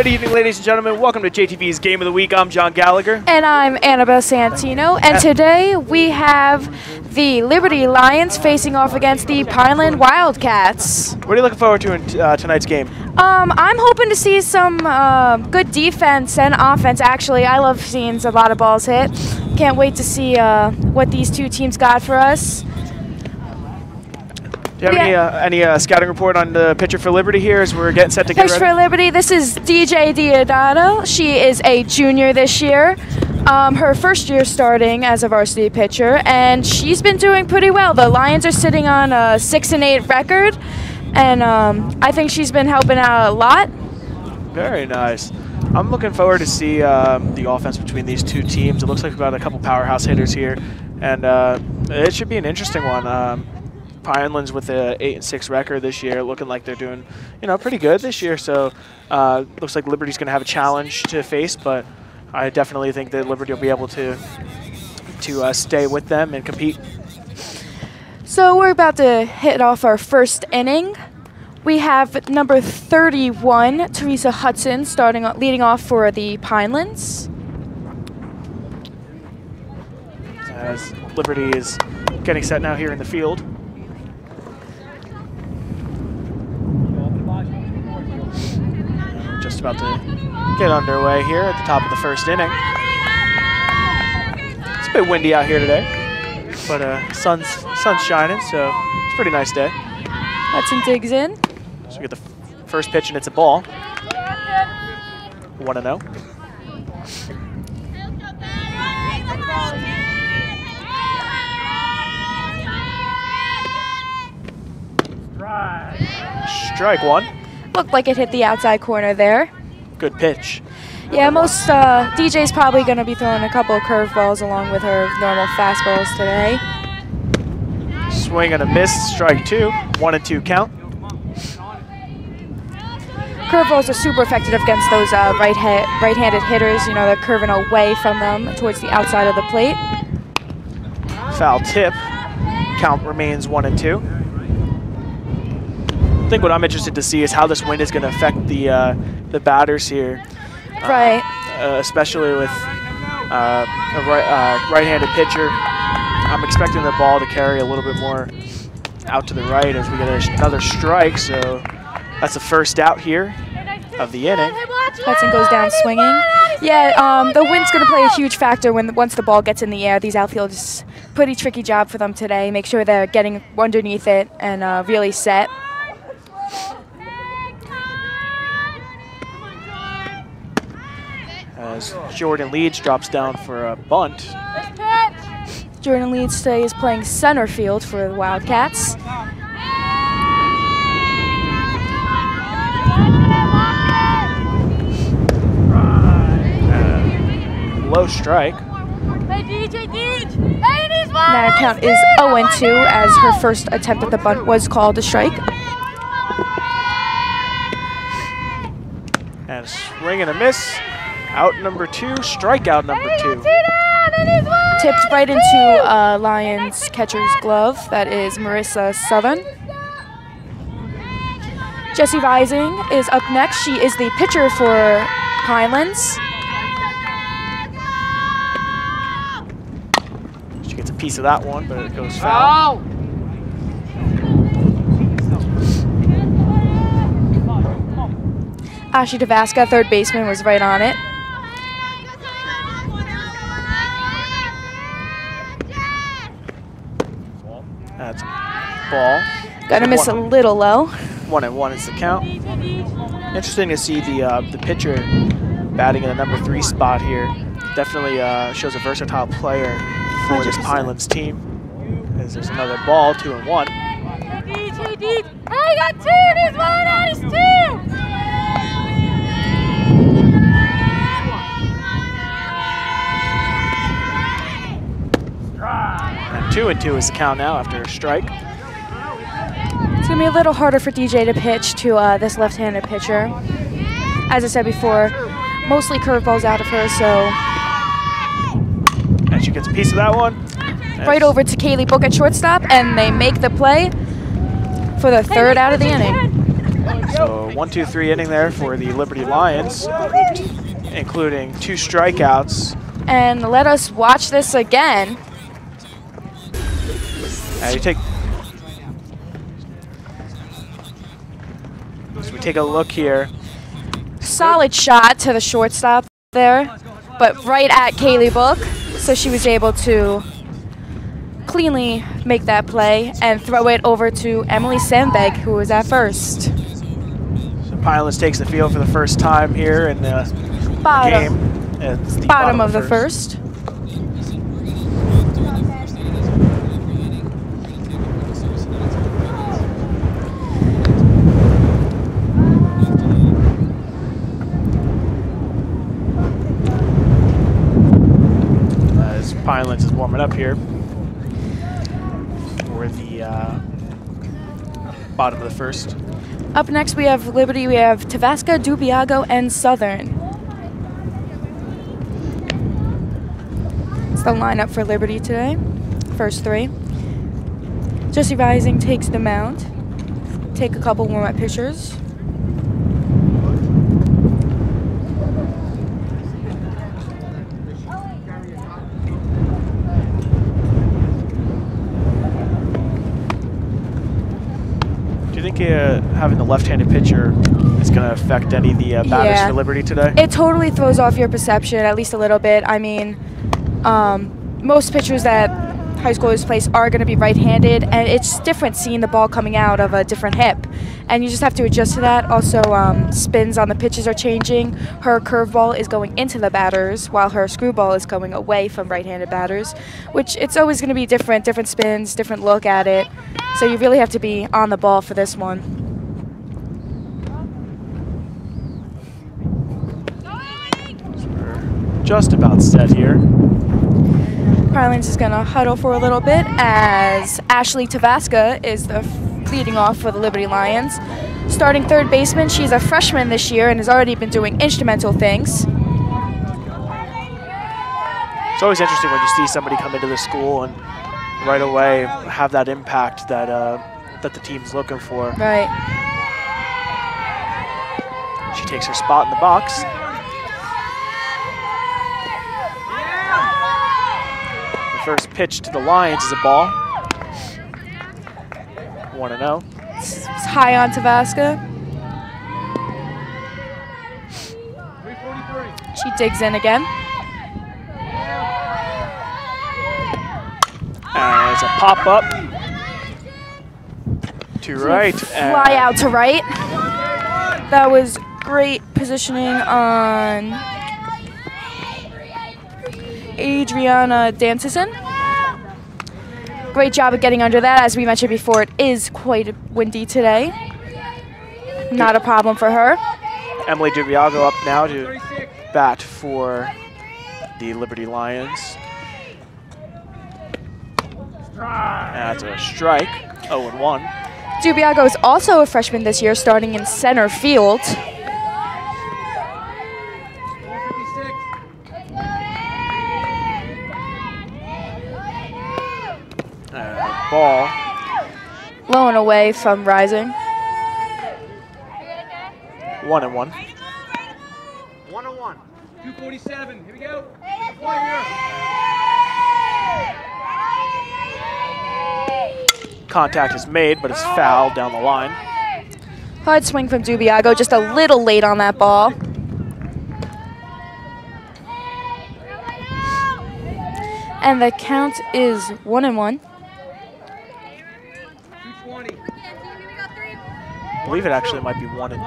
Good evening, ladies and gentlemen. Welcome to JTV's Game of the Week. I'm John Gallagher. And I'm Annabelle Santino. And today we have the Liberty Lions facing off against the Pineland Wildcats. What are you looking forward to in tonight's game? I'm hoping to see some good defense and offense, actually. I love seeing a lot of balls hit. Can't wait to see what these two teams got for us. Do you have any scouting report on the pitcher for Liberty here as we're getting set to get ready? Pitcher for Liberty, this is DJ Diodato. She is a junior this year. Her first year starting as a varsity pitcher, and she's been doing pretty well. The Lions are sitting on a 6-8 record, and I think she's been helping out a lot. Very nice. I'm looking forward to see the offense between these two teams. It looks like we've got a couple powerhouse hitters here, and it should be an interesting one. Pinelands with a 8-6 record this year, looking like they're doing, pretty good this year. So looks like Liberty's going to have a challenge to face, but I definitely think that Liberty will be able to stay with them and compete. So we're about to hit off our first inning. We have number 31, Teresa Hudson, leading off for the Pinelands. As Liberty is getting set now here in the field. Just about to get underway here at the top of the first inning. It's a bit windy out here today, but sun's shining, so it's a pretty nice day. Hudson digs in. So we get the first pitch, and it's a ball. 1-0. Strike one. Looked like it hit the outside corner there. Good pitch. Yeah, most DJ's probably going to be throwing a couple of curveballs along with her normal fastballs today. Swing and a miss, strike two. 1-2 count. Curveballs are super effective against those right-handed hitters. They're curving away from them towards the outside of the plate. Foul tip. Count remains 1-2. I think what I'm interested to see is how this wind is going to affect the batters here. Right. Especially with a right-handed pitcher. I'm expecting the ball to carry a little bit more out to the right as we get another strike. So that's the first out here of the inning. Hudson goes down swinging. Yeah, the wind's going to play a huge factor once the ball gets in the air. These outfielders, pretty tricky job for them today. Make sure they're getting underneath it and really set. As Jordan Leeds drops down for a bunt. Jordan Leeds today is playing center field for the Wildcats. Low strike. Now count is 0-2 as her first attempt at the bunt was called a strike. And a swing and a miss. Out number two, strikeout number two. Tipped right into Lions catcher's glove. That is Marissa Southern. Jessie Rising is up next. She is the pitcher for Pinelands. She gets a piece of that one, but it goes foul. Ashley Devasca, third baseman, was right on it. That's ball. Gonna miss a little low. 1-1 is the count. Interesting to see the pitcher batting in the number 3 spot here. Definitely shows a versatile player for this Pinelands team. As there's another ball, 2-1. I got two, there's one, there's two! And 2-2 is the count now after a strike. It's going to be a little harder for DJ to pitch to this left-handed pitcher. As I said before, mostly curveballs out of her, so... And she gets a piece of that one. Right over to Kaylee Book at shortstop, and they make the play for the third out of the inning. So 1-2-3 inning there for the Liberty Lions, including 2 strikeouts. And let us watch this again. You take. So we take a look here. Solid shot to the shortstop there, but right at Kaylee Book, so she was able to cleanly make that play and throw it over to Emily Sandberg, who was at first. So Pinelands takes the field for the first time here in the game. It's the bottom of the first. Pinelands is warming up here for the bottom of the first. Up next we have Liberty, we have Tabasco, Dubiago, and Southern. It's the lineup for Liberty today, first 3. Jesse Rising takes the mound. Take a couple warm-up pitchers. Do you think having the left-handed pitcher is going to affect any of the batters for Liberty today? It totally throws off your perception, at least a little bit. I mean, most pitchers that high schoolers place are going to be right-handed, and it's different seeing the ball coming out of a different hip. And you just have to adjust to that. Also, spins on the pitches are changing. Her curveball is going into the batters, while her screwball is going away from right-handed batters, which it's always going to be different spins, different look at it. So you really have to be on the ball for this one. So we're just about set here. Pinelands is going to huddle for a little bit as Ashley Tavasca is the leading off for the Liberty Lions. Starting third baseman, she's a freshman this year and has already been doing instrumental things. It's always interesting when you see somebody come into the school and right away have that impact that that the team's looking for. Right. She takes her spot in the box. The first pitch to the Lions is a ball. 1-0. It's high on Tabasco. She digs in again. As a pop-up to right. Fly out to right. That was great positioning on Adriana Dantison. Great job of getting under that. As we mentioned before, it is quite windy today. Not a problem for her. Emily Dubiago up now to bat for the Liberty Lions. That's a strike, 0-1. Dubiago is also a freshman this year, starting in center field. Ball. Low and away from Rising. 1-1. 1-1. 247. Here we go. Contact is made, but it's fouled down the line. Hard swing from Dubiago, just a little late on that ball. And the count is 1-1. I believe it actually might be 1-2.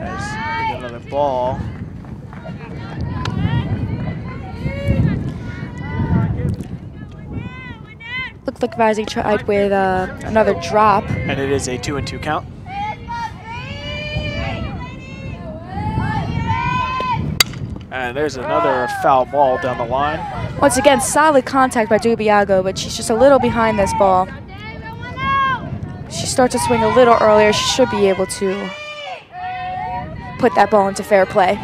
As we get another ball. Looks like Rising tried with another drop. And it is a 2-2 count. And there's another foul ball down the line. Once again, solid contact by Dubiago, but she's just a little behind this ball. She starts to swing a little earlier. She should be able to put that ball into fair play.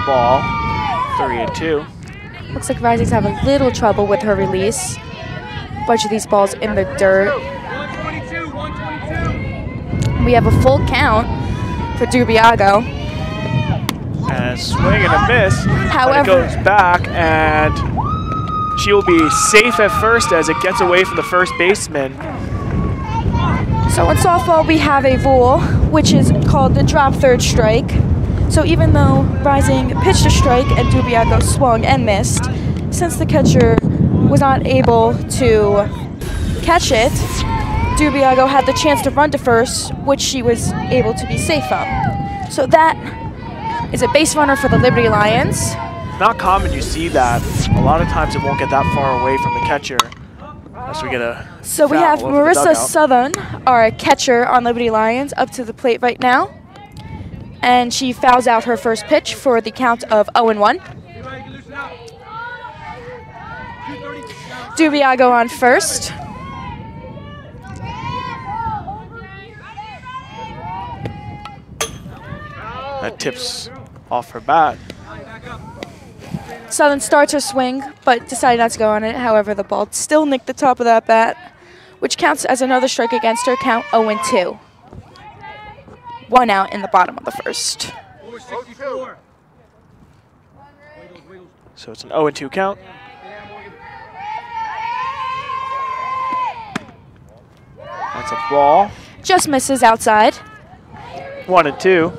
ball. 3 and 2. Looks like Rising's have a little trouble with her release. Bunch of these balls in the dirt. 122, 122. We have a full count for Dubiago. And a swing and a miss. However, but it goes back, and she will be safe at first as it gets away from the first baseman. so in softball we have a rule which is called the drop third strike. So even though Rising pitched a strike and Dubiago swung and missed, since the catcher was not able to catch it, Dubiago had the chance to run to first, which she was able to be safe from. So that is a base runner for the Liberty Lions. Not common you see that. A lot of times it won't get that far away from the catcher. Unless we get a So we foul have over the Marissa dugout. Southern, our catcher on Liberty Lions, up to the plate right now. And she fouls out her first pitch for the count of 0-1. Everybody can loosen up. 230. Dubiago on first. That tips off her bat. Southern starts her swing, but decided not to go on it. However, the ball still nicked the top of that bat, which counts as another strike against her, count 0-2. 1 out in the bottom of the first. 464. So it's an 0-2 count. That's a ball. Just misses outside. 1 and 2.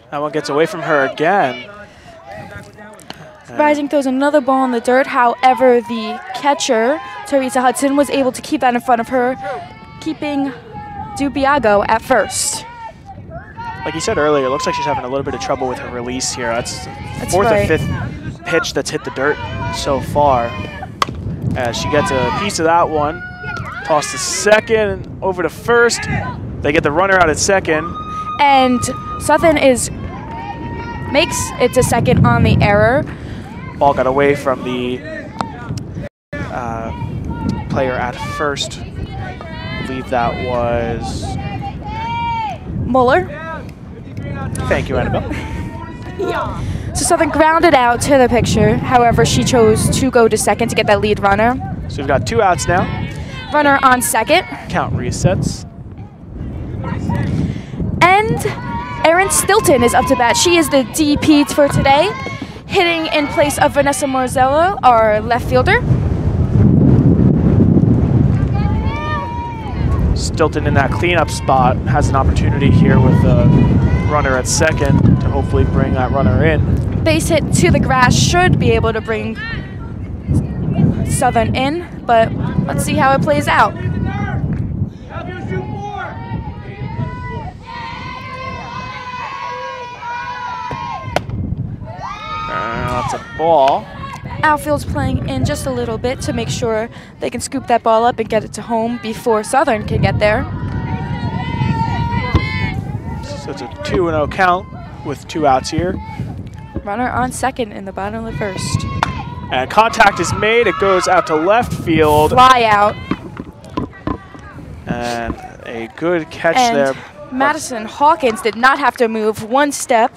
That one gets away from her again. Rising throws another ball in the dirt. However, the catcher, Teresa Hudson, was able to keep that in front of her, keeping Dubiago at first. Like you said earlier, it looks like she's having a little bit of trouble with her release here. That's fourth right. or fifth pitch that's hit the dirt so far. As she gets a piece of that one, toss to second, over to first. They get the runner out at second. And Southern makes it to second on the error. Ball got away from the player at first. I believe that was... Muller. Thank you, Annabelle. So Southern grounded out to the pitcher. However, she chose to go to second to get that lead runner. So we've got 2 outs now. Runner on second. Count resets. And Erin Stilton is up to bat. She is the DP for today, hitting in place of Vanessa Morzello, our left fielder. Stilton in that cleanup spot has an opportunity here with the runner at second to hopefully bring that runner in. Base hit to the grass should be able to bring Southern in, but let's see how it plays out. Have you shoot 4. That's a ball. Outfield's playing in just a little bit to make sure they can scoop that ball up and get it to home before Southern can get there. So it's a 2-0 count with 2 outs here. Runner on second in the bottom of the first. And contact is made. It goes out to left field. Fly out. And a good catch And there. Madison Hawkins did not have to move one step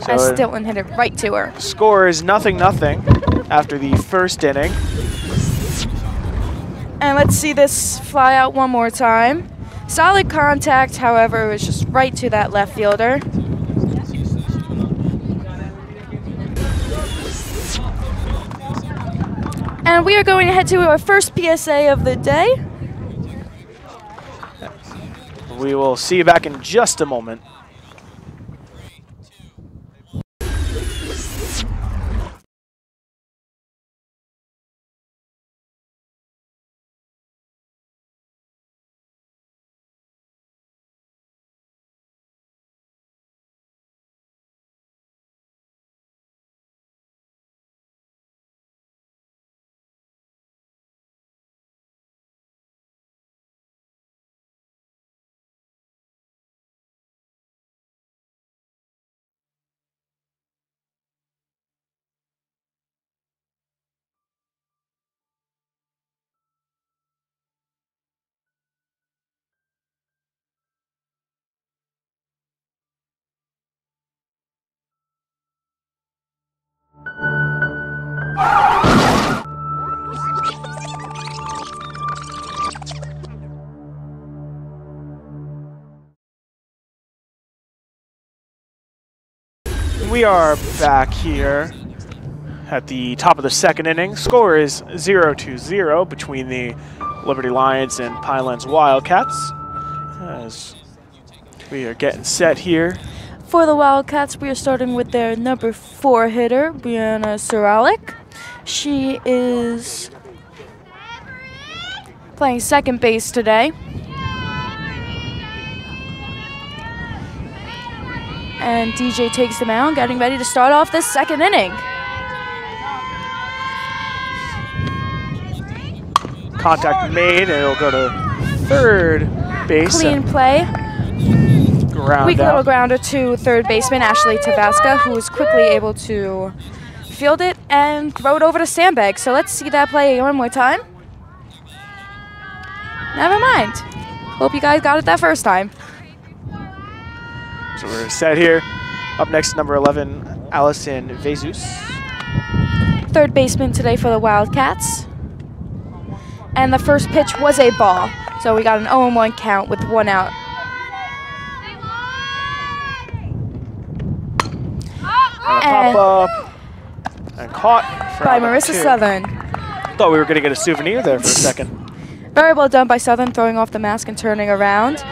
as So Stilton hit it right to her. score is 0-0 after the first inning. And let's see this fly out one more time. Solid contact, however, it was just right to that left fielder. And we are going to head to our first PSA of the day. We will see you back in just a moment. We are back here at the top of the second inning. Score is 0-0 between the Liberty Lions and Pinelands Wildcats. As we are getting set here. For the Wildcats, we are starting with their number 4 hitter, Brianna Soralik. She is playing second base today. And DJ takes the mound, getting ready to start off this second inning. Contact made, and it'll go to third base. Clean play. Weak little Out. grounder to third baseman Ashley Tabasca, who was quickly able to field it and throw it over to Sandbag. So let's see that play one more time. Never mind. Hope you guys got it that first time. So we're set here. Up next, number 11, Allison Vezus. Third baseman today for the Wildcats. And the first pitch was a ball. So we got an 0-1 count with 1 out. And pop up and caught by Marissa Southern. Thought we were going to get a souvenir there for a second. Very well done by Southern, throwing off the mask and turning around.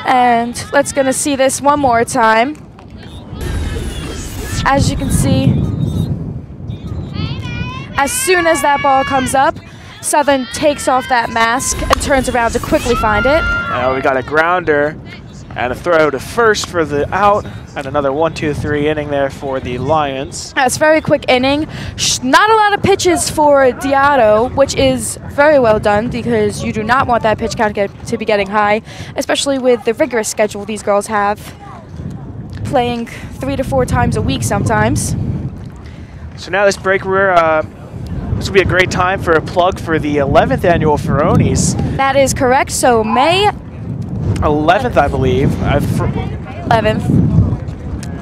And let's gonna see this one more time. As you can see, as soon as that ball comes up, Southern takes off that mask and turns around to quickly find it. Now we got a grounder and a throw to first for the out, and another 1-2-3 inning there for the Lions. That's a very quick inning. Not a lot of pitches for Diato, which is very well done because you do not want that pitch count to be getting high, especially with the rigorous schedule these girls have, playing 3 to 4 times a week sometimes. So now this break, this will be a great time for a plug for the 11th annual Ferronis. That is correct. So May 11th, I believe. 11th.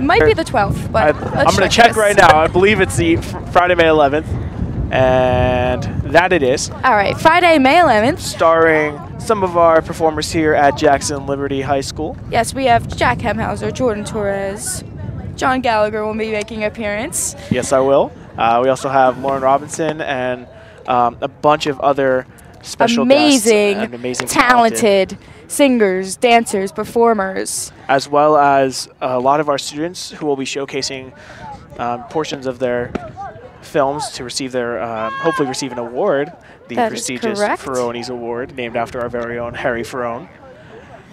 Might be the 12th, but I'm going to check right now. I believe it's the Friday, May 11th, and that it is. All right, Friday, May 11th. Starring some of our performers here at Jackson Liberty High School. Yes, we have Jack Hemhauser, Jordan Torres, John Gallagher will be making an appearance. Yes, I will. We also have Lauren Robinson and a bunch of other special guests and amazing talented singers, dancers, performers. As well as a lot of our students who will be showcasing portions of their films to receive their, hopefully receive an award, the prestigious Ferronis Award, named after our very own Harry Ferrone,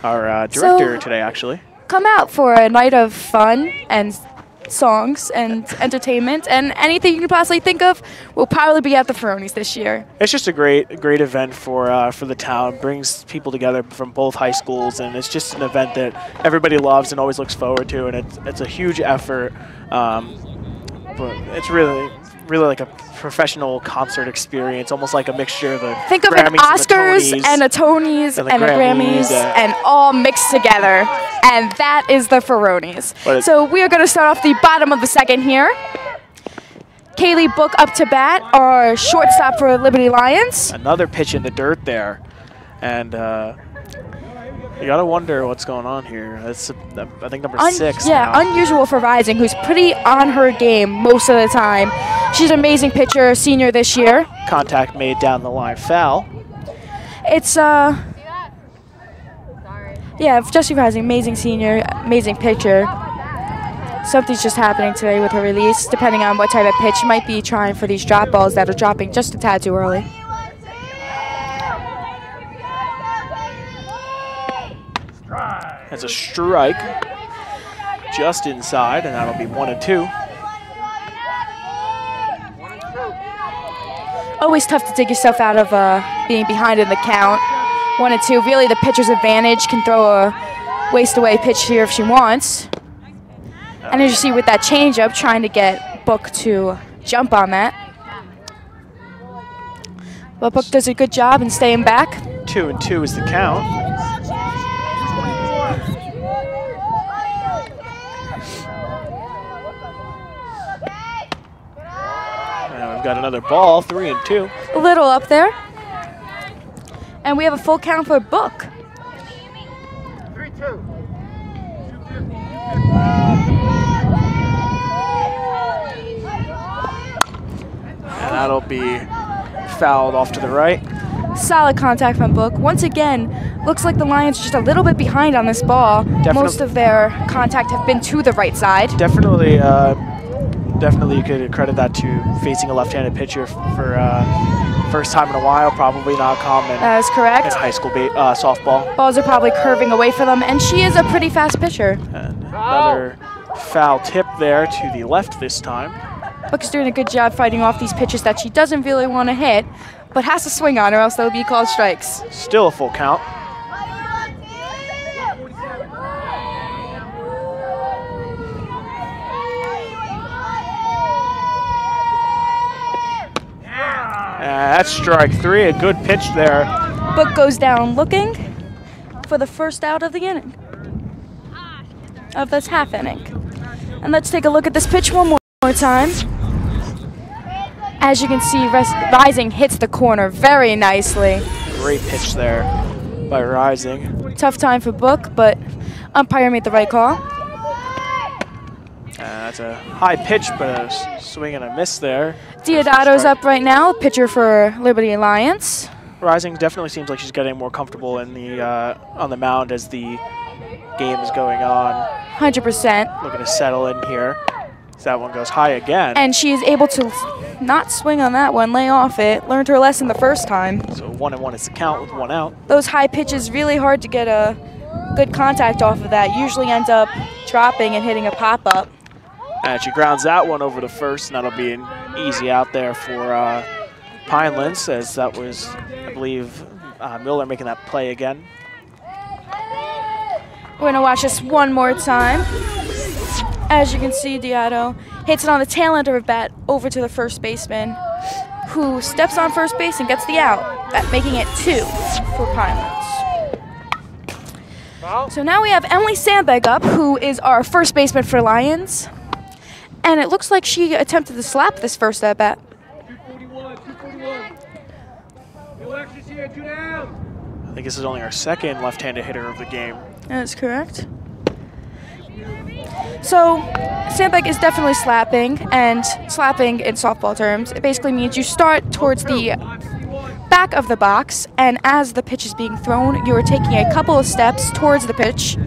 our director today, actually. Come out for a night of fun and songs and entertainment, and anything you can possibly think of will probably be at the Ferronis this year. It's just a great event for the town. Brings people together from both high schools, and it's just an event that everybody loves and always looks forward to. And it's a huge effort, but it's really like a professional concert experience, almost like a mixture of the Think of Grammys an Oscars and a Tonys and a Grammys and all mixed together, and that is the Ferronis. So we are going to start off the bottom of the second here. Kaylee Book up to bat, our shortstop for Liberty Lions. Another pitch in the dirt there, and you gotta wonder what's going on here. That's I think number 6. Yeah, now. Unusual for Rising, who's pretty on her game most of the time. She's an amazing pitcher, senior this year. Contact made down the line, foul. It's yeah, Jessie Rising, amazing senior, amazing pitcher. Something's just happening today with her release, depending on what type of pitch. She might be trying for these drop balls that are dropping just a tad too early. That's a strike just inside, and that'll be 1-2. Always tough to dig yourself out of being behind in the count. 1-2. Really, the pitcher's advantage, can throw a waste away pitch here if she wants. And as you see with that changeup, trying to get Book to jump on that. But Book does a good job in staying back. 2-2 is the count. And we've got another ball, 3-2. A little up there. And we have a full count for Book. 3-2. that'll be fouled off to the right. Solid contact from Book. Once again, looks like the Lions are just a little bit behind on this ball. Most of their contact have been to the right side. Definitely you could credit that to facing a left-handed pitcher for first time in a while. Probably not common. That is correct. In high school softball. Balls are probably curving away from them, and she is a pretty fast pitcher. And another foul tip there to the left this time. Book's doing a good job fighting off these pitches that she doesn't really want to hit, but has to swing on or else they'll be called strikes. Still a full count. That's strike 3, a good pitch there. Book goes down looking for the first out of the inning, of this half inning. And let's take a look at this pitch one more time. As you can see, Rising hits the corner very nicely. Great pitch there by Rising. Tough time for Book, but umpire made the right call. That's a high pitch, but a swing and a miss there. Diodado's up right now, pitcher for Liberty Alliance. Rising definitely seems like she's getting more comfortable in the on the mound as the game is going on. 100%. Looking to settle in here. So that one goes high again. And she is able to not swing on that one, lay off it. Learned her lesson the first time. So 1-1 is the count with 1 out. Those high pitches, really hard to get a good contact off of that. Usually ends up dropping and hitting a pop-up. And she grounds that one over to first, and that'll be an easy out there for Pinelands, as that was, I believe, Miller making that play again. We're going to watch this one more time. As you can see, Diado hits it on the tail end of her bat over to the first baseman, who steps on first base and gets the out, that making it 2 for Pinelands. So now we have Emily Sandberg up, who is our first baseman for Lions. And it looks like she attempted to slap this first at bat. 241. No extras here, 2 down. I think this is only our second left-handed hitter of the game. That's correct. So Sandbag is definitely slapping, and slapping in softball terms, it basically means you start towards the back of the box, and as the pitch is being thrown, you are taking a couple of steps towards the pitch.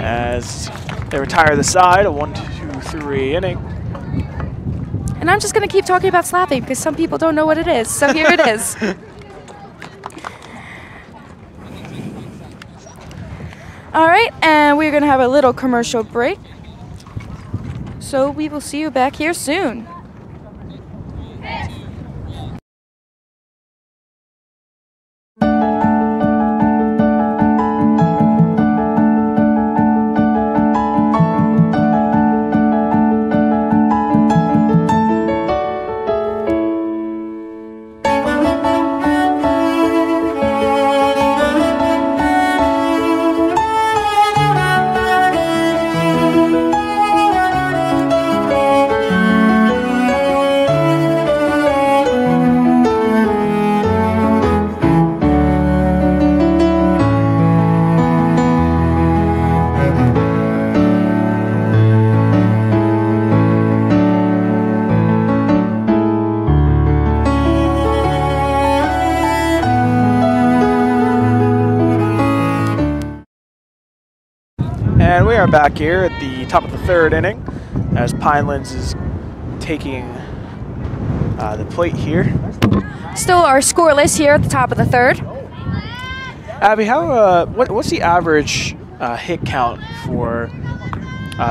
As they retire the side, a 1-2-3 inning. And I'm just going to keep talking about slapping because some people don't know what it is, so here it is. All right, and we're going to have a little commercial break. So we will see you back here soon. And we are back here at the top of the third inning as Pinelands is taking the plate here. Still are scoreless here at the top of the third. Abby, how what's the average hit count for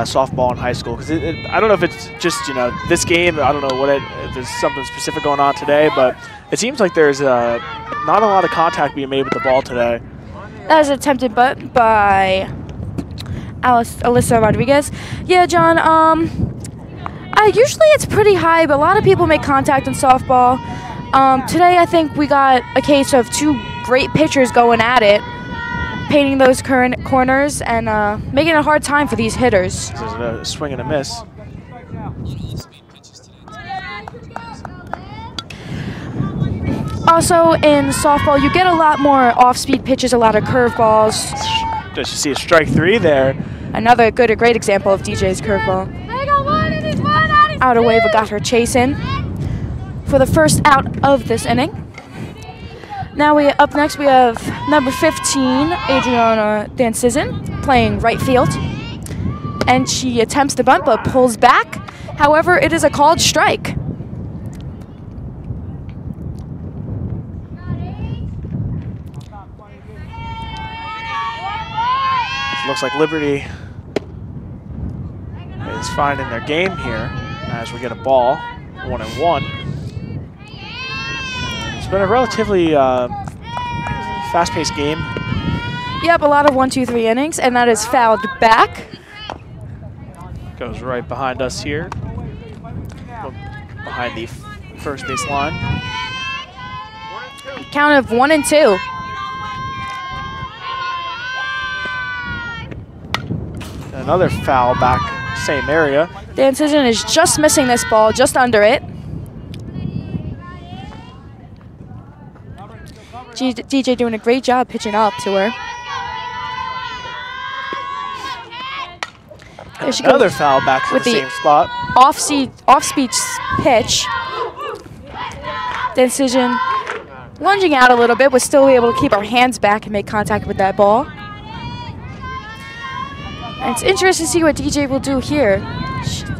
softball in high school? Because I don't know if it's just this game. I don't know if there's something specific going on today, but it seems like there's not a lot of contact being made with the ball today. That was attempted by Alyssa Rodriguez. Yeah, John, usually it's pretty high, but a lot of people make contact in softball. Today I think we got a case of two great pitchers going at it, painting those current corners and making it a hard time for these hitters. This is a swing and a miss. Also in softball, you get a lot more off-speed pitches, a lot of curveballs. Does you see a strike three there? Another great example of DJ's curveball. Outer wave got her chasing. for the first out of this inning. Now up next we have number 15, Adriana Dancizin, playing right field. And she attempts to bunt but pulls back. However, it is a called strike. Looks like Liberty is finding their game here as we get a ball, 1-1. It's been a relatively fast-paced game. Yep, a lot of 1, 2, 3 innings, and that is fouled back. Goes right behind us here, behind the first base line. Count of 1-2. Another foul back, same area. Dancizin is just missing this ball, just under it. DJ doing a great job pitching up to her. There she Another goes foul back to the same spot. Off-speed pitch. Dancizin lunging out a little bit, but still able to keep her hands back and make contact with that ball. And it's interesting to see what DJ will do here.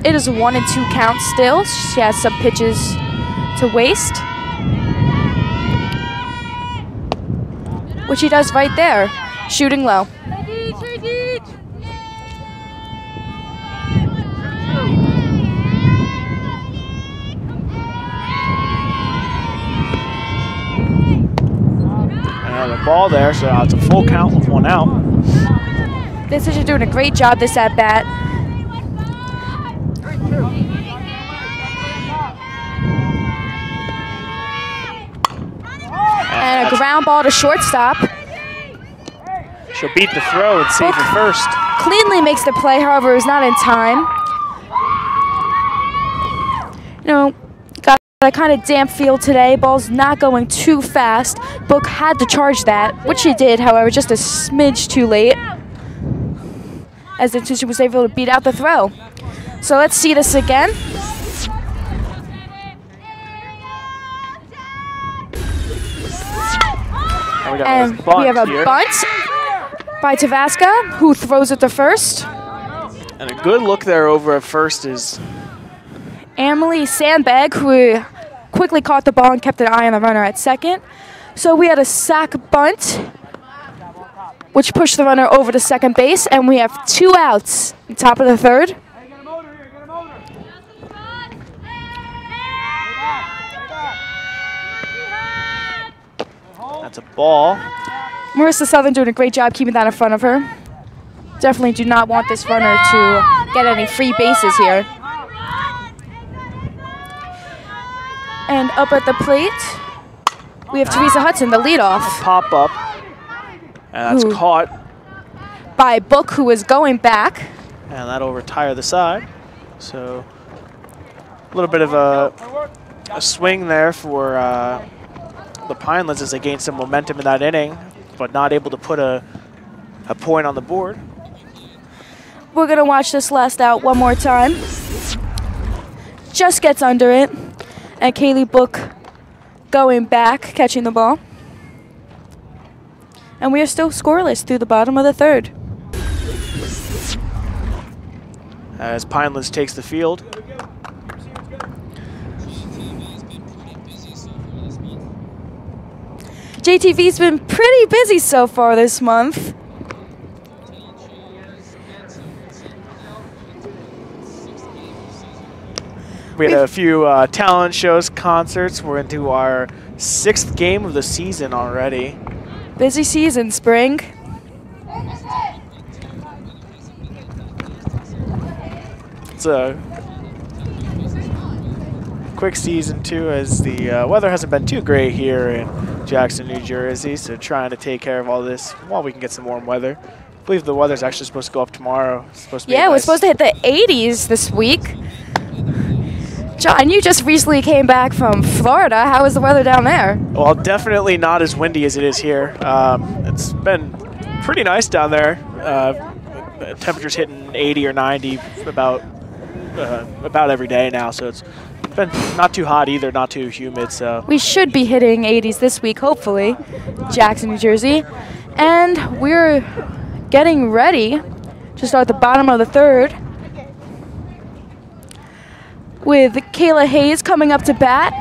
It is a 1-2 count still. She has some pitches to waste, which he does right there, shooting low. Another ball there, so it's a full count with 1 out. This is doing a great job this at bat. And a ground ball to shortstop. She'll beat the throw and save the first. Cleanly makes the play, however, is not in time. You know, got a kind of damp field today. Ball's not going too fast. Book had to charge that, which she did, however, just a smidge too late, as the Dancizin was able to beat out the throw. So let's see this again. And we have a bunt by Tavaska, who throws it to first. And a good look there over at first is Emily Sandbag, who quickly caught the ball and kept an eye on the runner at second. So we had a sac bunt, which pushed the runner over to second base, and we have 2 outs in top of the third. That's a ball. Marissa Southern doing a great job keeping that in front of her. Definitely do not want this runner to get any free bases here. And up at the plate, we have Teresa Hudson, the leadoff. Pop up. And that's caught by Book, who is going back. And that'll retire the side. So a little bit of a swing there for the Pinelands as they gain some momentum in that inning, but not able to put a point on the board. We're going to watch this last out one more time. Just gets under it. And Kaylee Book going back, catching the ball. And we are still scoreless through the bottom of the third. As Pinelands takes the field. JTV's been pretty busy so far this month. We had a few talent shows, concerts. We're into our 6th game of the season already. Busy season, spring. It's a quick season too, as the weather hasn't been too great here in Jackson, New Jersey, so trying to take care of all this while we can get some warm weather. I believe the weather's actually supposed to go up tomorrow. It's supposed to be we're supposed to hit the 80s this week. John, you just recently came back from Florida. How is the weather down there? Well, definitely not as windy as it is here. It's been pretty nice down there. Temperatures hitting 80 or 90 about every day now, so it's been not too hot either, not too humid, so. We should be hitting 80s this week, hopefully, Jackson, New Jersey. And we're getting ready to start the bottom of the third with Kayla Hayes coming up to bat,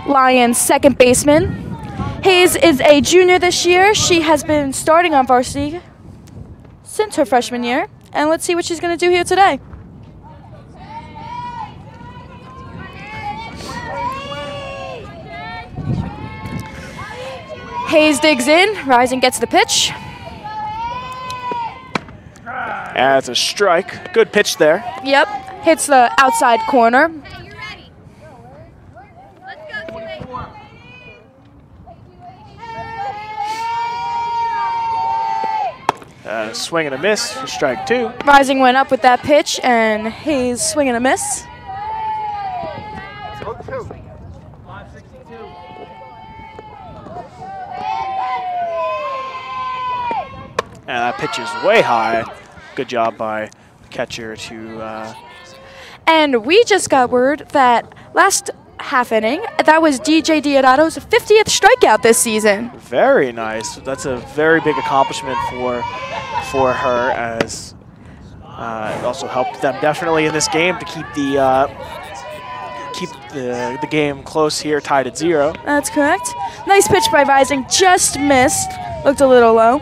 Lions second baseman. Hayes is a junior this year. She has been starting on varsity since her freshman year. And let's see what she's going to do here today. Hayes digs in, Rising gets the pitch. And it's a strike. Good pitch there. Yep, hits the outside corner. Swing and a miss for strike 2. Rising went up with that pitch, and Hayes swing and a miss. And that pitch is way high. Good job by the catcher to... And we just got word that last half inning, that was DJ Diodado's 50th strikeout this season. Very nice. That's a very big accomplishment for her, as it also helped them definitely in this game to keep the game close here, tied at 0. That's correct. Nice pitch by Rising, just missed. Looked a little low.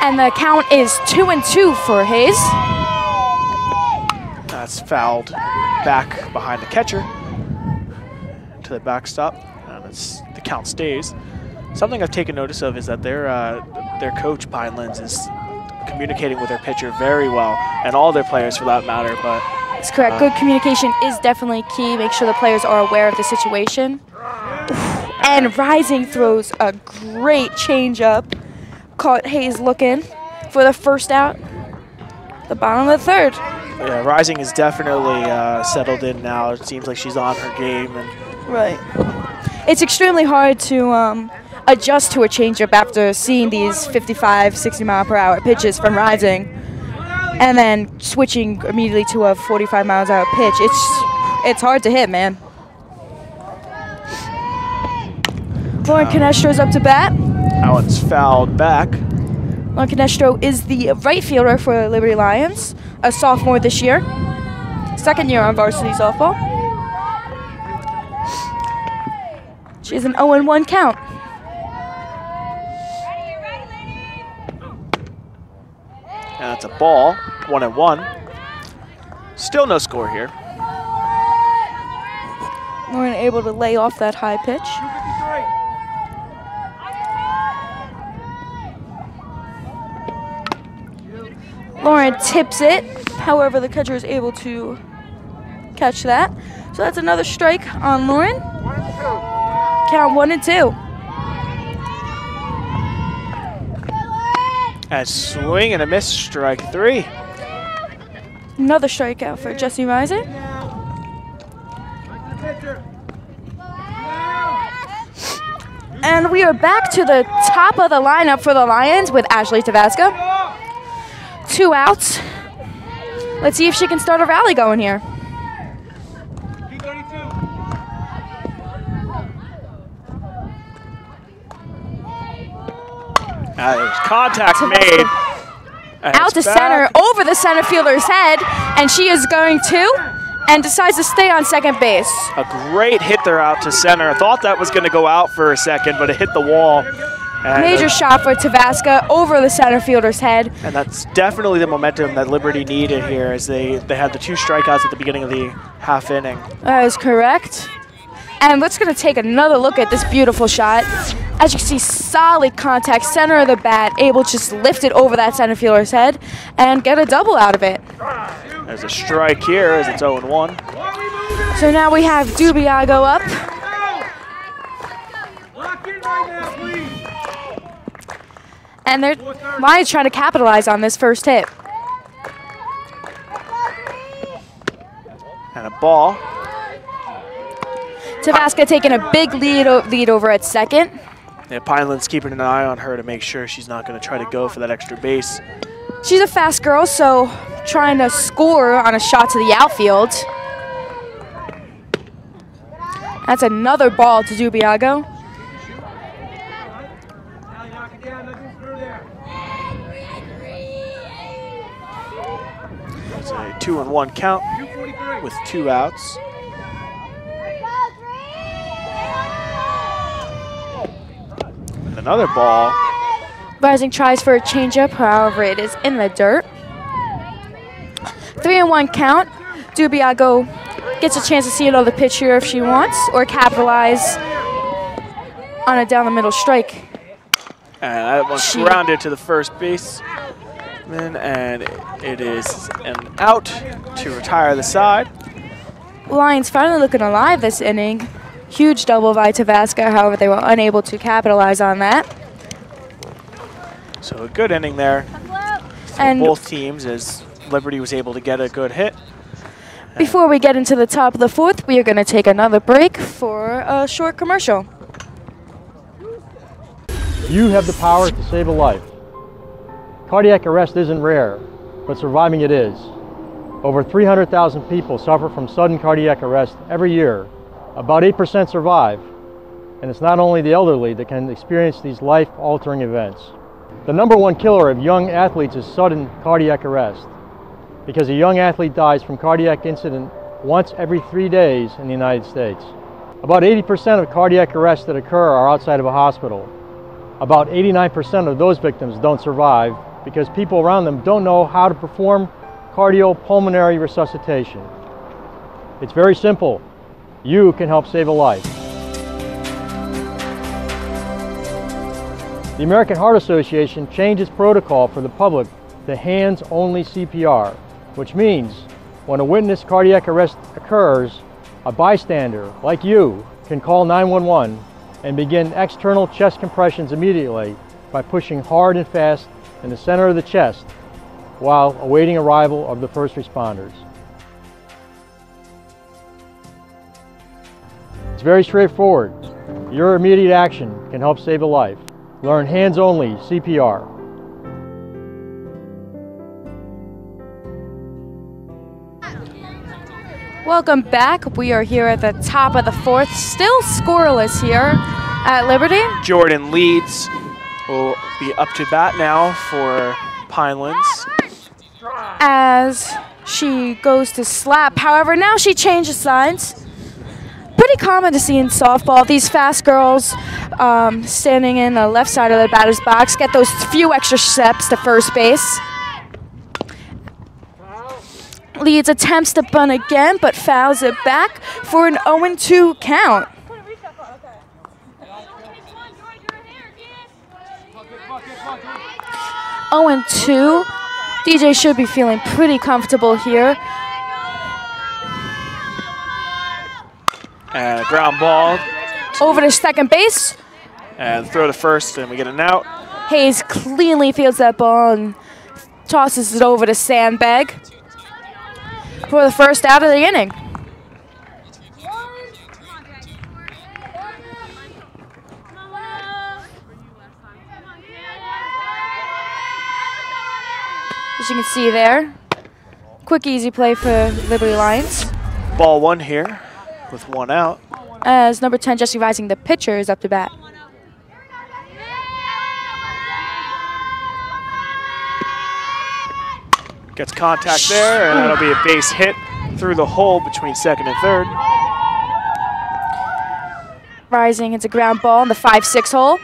And the count is 2-2 for Hayes. That's fouled back behind the catcher to the backstop, and the count stays. Something I've taken notice of is that their coach, Pinelands, is communicating with their pitcher very well, and all their players for that matter. But that's correct. Good communication is definitely key. Make sure the players are aware of the situation. And Rising throws a great changeup. Caught Hayes looking for the first out. The bottom of the third. Yeah, Rising is definitely settled in now. It seems like she's on her game. And right. It's extremely hard to adjust to a changeup after seeing these 55, 60 mile per hour pitches from Rising, and then switching immediately to a 45 miles an hour pitch. It's hard to hit, man. Lauren Canestro's up to bat. That one's fouled back. Lauren Canestro is the right fielder for Liberty Lions, a sophomore this year. Second year on varsity softball. She has an 0-1 count. And that's a ball, 1-1. Still no score here. Lauren able to lay off that high pitch. Lauren tips it. However, the catcher is able to catch that. So that's another strike on Lauren. Count 1-2. And swing and a miss, strike 3. Another strikeout for Jessie Rising. And we are back to the top of the lineup for the Lions with Ashley Tavasca. 2 outs. Let's see if she can start a rally going here. There's contact made. Out to center, over the center fielder's head, and she is going to, and decides to stay on second base. A great hit there out to center. I thought that was going to go out for a second, but it hit the wall. And major shot for Tavasca over the center fielder's head. And that's definitely the momentum that Liberty needed here, as they had the 2 strikeouts at the beginning of the half inning. That is correct. And let's going to take another look at this beautiful shot. As you can see, solid contact, center of the bat, able to just lift it over that center fielder's head and get a double out of it. There's a strike here as it's 0-1. So now we have Dubiago up. And they're Lions trying to capitalize on this first hit. And a ball. Tavasca taking a big lead over at second. Yeah, Pineland's keeping an eye on her to make sure she's not going to try to go for that extra base. She's a fast girl, so trying to score on a shot to the outfield. That's another ball to Dubiago. It's a 2-1 count with 2 outs. And another ball. Rising tries for a changeup, however, it is in the dirt. 3-1 count. Dubiago gets a chance to see another pitch here if she wants, or capitalize on a down the middle strike. And that one's grounded to the first baseman, and it is an out to retire the side. Lions finally looking alive this inning. Huge double by Tavaska, however, they were unable to capitalize on that. So a good inning there for both teams as Liberty was able to get a good hit. Before we get into the top of the 4th, we are going to take another break for a short commercial. You have the power to save a life. Cardiac arrest isn't rare, but surviving it is. Over 300,000 people suffer from sudden cardiac arrest every year. About 8% survive, and it's not only the elderly that can experience these life-altering events. The #1 killer of young athletes is sudden cardiac arrest, because a young athlete dies from cardiac incident once every 3 days in the United States. About 80% of cardiac arrests that occur are outside of a hospital. About 89% of those victims don't survive because people around them don't know how to perform cardiopulmonary resuscitation. It's very simple. You can help save a life. The American Heart Association changed its protocol for the public to hands-only CPR, which means when a witness cardiac arrest occurs, a bystander, like you, can call 911 and begin external chest compressions immediately by pushing hard and fast in the center of the chest while awaiting arrival of the first responders. It's very straightforward. Your immediate action can help save a life. Learn hands-only CPR. Welcome back. We are here at the top of the 4th, still scoreless here at Liberty. Jordan Leeds will be up to bat now for Pinelands. As she goes to slap. However, now she changes sides. Pretty common to see in softball. These fast girls standing in the left side of the batter's box get those few extra steps to first base. Leeds attempts to bunt again, but fouls it back for an 0-2 count. Oh, and 2. DJ should be feeling pretty comfortable here. And a ground ball. Over to second base. And throw to first, and we get an out. Hayes cleanly fields that ball and tosses it over to Sandbag for the first out of the inning. As you can see there, quick, easy play for Liberty Lions. Ball 1 here with 1 out. As number 10, Jesse Rising, the pitcher, is up to bat. Gets contact there, and that'll be a base hit through the hole between second and third. Rising hits a ground ball in the 5-6 hole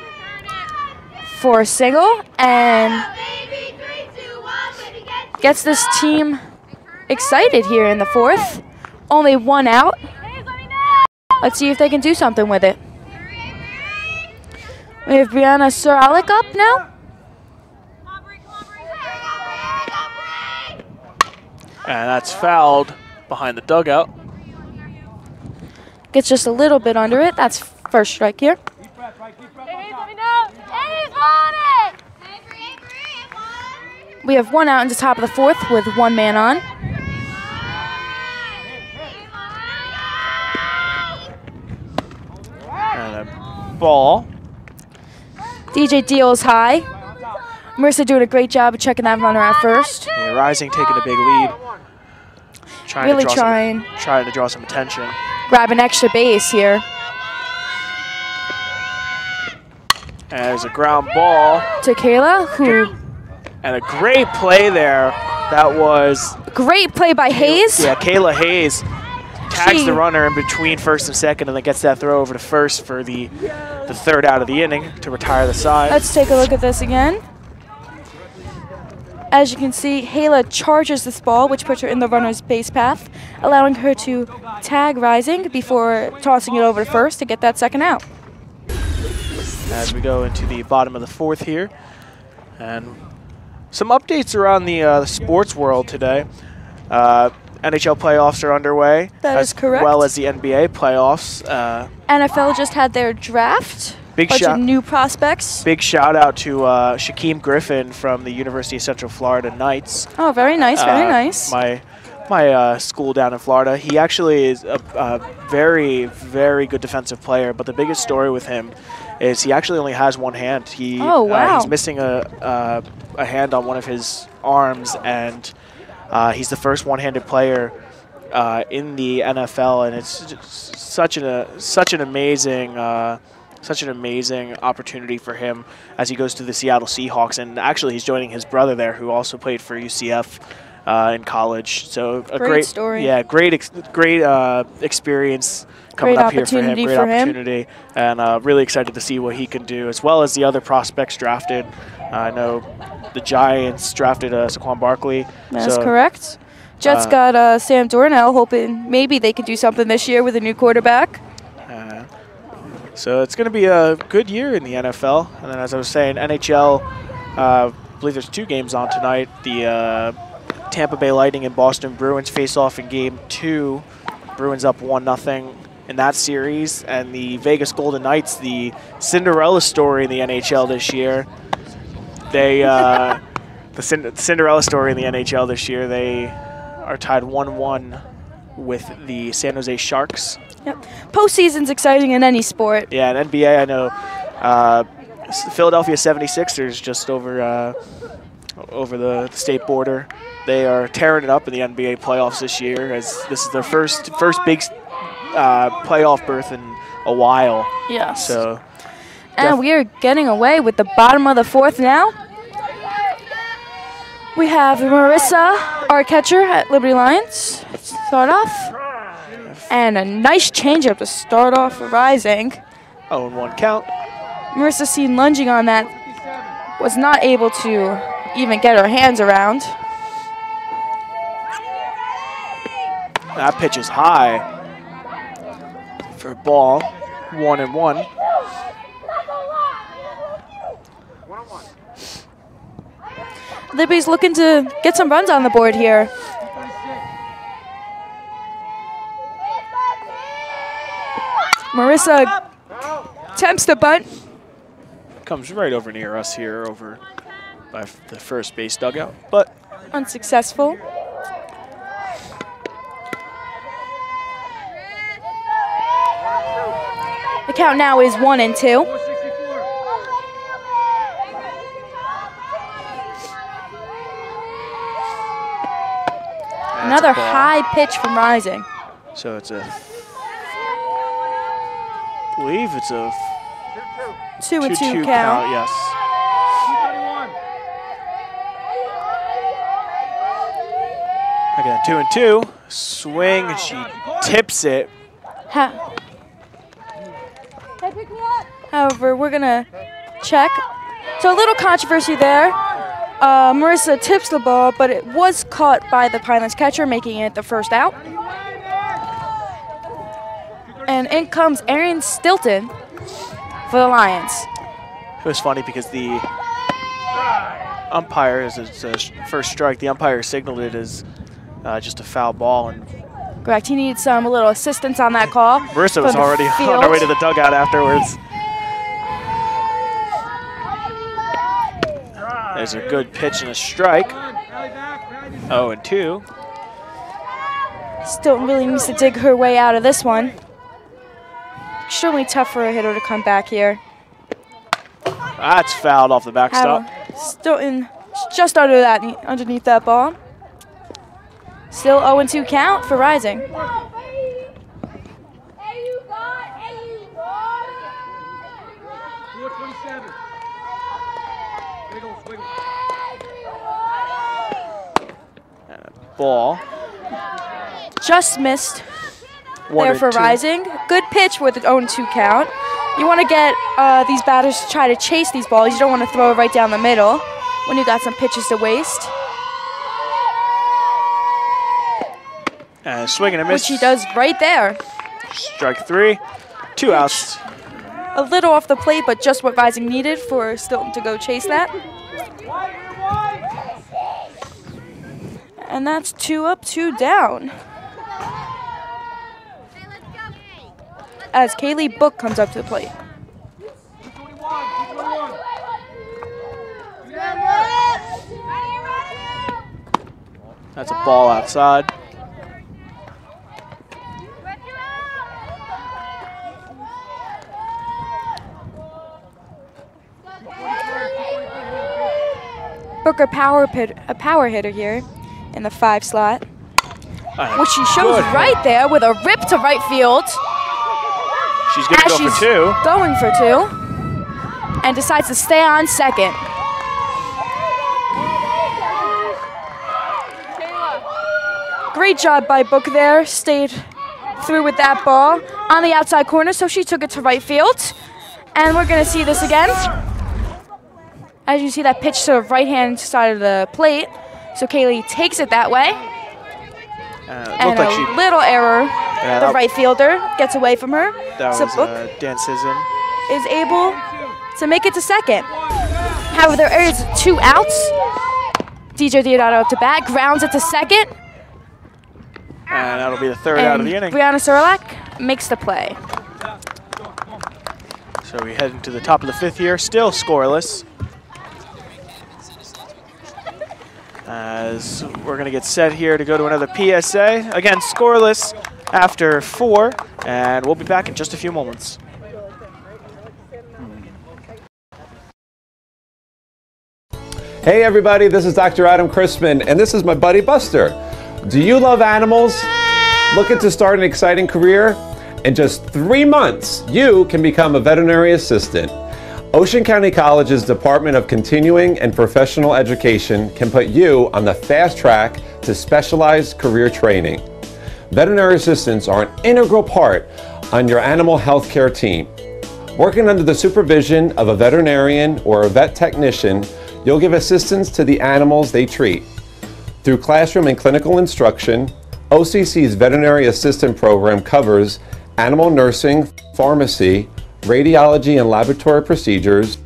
for a single, and gets this team excited here in the 4th. Only 1 out. Let's see if they can do something with it. We have Brianna Soralik up now. And that's fouled behind the dugout. Gets just a little bit under it. That's first strike here. We have 1 out in the top of the 4th with 1 man on. And a ball. DJ deals high. Marissa doing a great job of checking that runner at first. Yeah, Rising taking a big lead. Trying to draw some attention. grab an extra base here. And there's a ground ball. To Kayla, who... And a great play there. That was... Great play by Hayes. Yeah, Kayla Hayes tags the runner in between first and second and then gets that throw over to first for the third out of the inning to retire the side. Let's take a look at this again. As you can see, Hayla charges this ball, which puts her in the runner's base path, allowing her to tag Rising before tossing it over to first to get that second out. As we go into the bottom of the fourth here. And some updates around the sports world today. NHL playoffs are underway. That is correct. As well as the NBA playoffs. NFL just had their draft. Bunch of new prospects. Big shout out to Shaquem Griffin from the University of Central Florida Knights. Oh, very nice, very nice. My school down in Florida. He actually is a very, very good defensive player, but the biggest story with him is he actually only has one hand. He's missing a hand on one of his arms, and he's the first one-handed player in the NFL, and it's just such an amazing opportunity for him as he goes to the Seattle Seahawks. And actually, he's joining his brother there, who also played for UCF in college. So a great story. Yeah, great experience coming up here for him. Great opportunity, and really excited to see what he can do, as well as the other prospects drafted. I know the Giants drafted Saquon Barkley. That's correct. Jets got Sam Darnold, hoping maybe they could do something this year with a new quarterback. So it's going to be a good year in the NFL. And then, as I was saying, NHL, I believe there's 2 games on tonight. The Tampa Bay Lightning and Boston Bruins face off in Game 2. Bruins up 1-0 in that series. And the Vegas Golden Knights, the Cinderella story in the NHL this year. They, the Cinderella story in the NHL this year, they are tied 1-1 with the San Jose Sharks. Yep. Postseason's exciting in any sport. Yeah, in NBA, I know Philadelphia 76ers just over the state border. They are tearing it up in the NBA playoffs this year, as this is their first big playoff berth in a while. Yes. So, and we are getting away with the bottom of the fourth now. We have Marissa, our catcher at Liberty Lions, start off. And a nice changeup to start off for Rising. 0-1 count. Marissa seen lunging on that. Was not able to even get her hands around. That pitch is high for ball. 1-1. Libby's looking to get some runs on the board here. Marissa attempts to bunt. Comes right over near us here, over by the first base dugout, but unsuccessful. The count now is 1-2. Another high pitch from Rising. So it's a, I believe it's a 2-2 count. Yes. Again, 2-2. Swing, and she tips it. However, we're gonna check. So a little controversy there. Marissa tips the ball, but it was caught by the Pinelands catcher, making it the first out. And in comes Erin Stilton for the Lions. It was funny because the umpire, as it's a first strike, the umpire signaled it as just a foul ball. And correct, he needed a little assistance on that call. Marissa was already on her way to the dugout afterwards. There's a good pitch and a strike. 0-2. Stilton really needs to dig her way out of this one. Extremely tough for a hitter to come back here. That's fouled off the backstop. Stilton just underneath that ball. Still 0-2 count for Rising. And a ball. Just missed One there and for two. Rising. Good pitch with its own 2 count. You want to get these batters to try to chase these balls. You don't want to throw it right down the middle when you got some pitches to waste. And swing and a miss. Which he does right there. Strike 3. 2 outs. A little off the plate, but just what Rising needed for Stilton to go chase that. And that's 2 up, 2 down. As Kaylee Book comes up to the plate. That's a ball outside. Booker a power hitter here in the 5 slot, which she shows Good. right there with a rip to right field. She's going to As go she's for 2. going for 2 and decides to stay on second. Great job by Book there. Stayed through with that ball on the outside corner, so she took it to right field. And we're going to see this again. As you see that pitch to the right-hand side of the plate. So Kaylee takes it that way. Looked And like a she. little error. Yeah, The that- right fielder gets away from her. That So was Book Dan Sisson. is able to make it to second. However, there is 2 outs. DJ Diodato up to bat, grounds it to second. And that'll be the 3rd out of And the inning. Brianna Surlak makes the play. So we head into the top of the 5th here, still scoreless. As we're going to get set here to go to another PSA. Again, scoreless after 4, and we'll be back in just a few moments. Hey everybody, this is Dr. Adam Chrisman, and this is my buddy Buster. Do you love animals? Looking to start an exciting career? In just 3 months, you can become a veterinary assistant. Ocean County College's Department of Continuing and Professional Education can put you on the fast track to specialized career training. Veterinary assistants are an integral part on your animal health care team. Working under the supervision of a veterinarian or a vet technician, you'll give assistance to the animals they treat. Through classroom and clinical instruction, OCC's Veterinary Assistant Program covers animal nursing, pharmacy, radiology and laboratory procedures,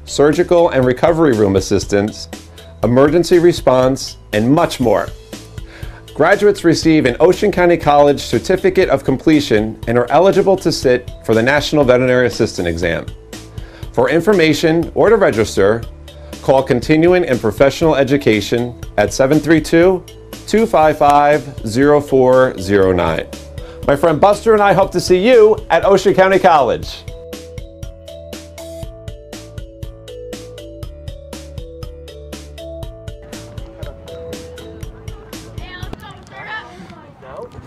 surgical and recovery room assistance, emergency response, and much more. Graduates receive an Ocean County College Certificate of Completion and are eligible to sit for the National Veterinary Assistant Exam. For information or to register, call Continuing and Professional Education at 732-255-0409. My friend Buster and I hope to see you at Ocean County College.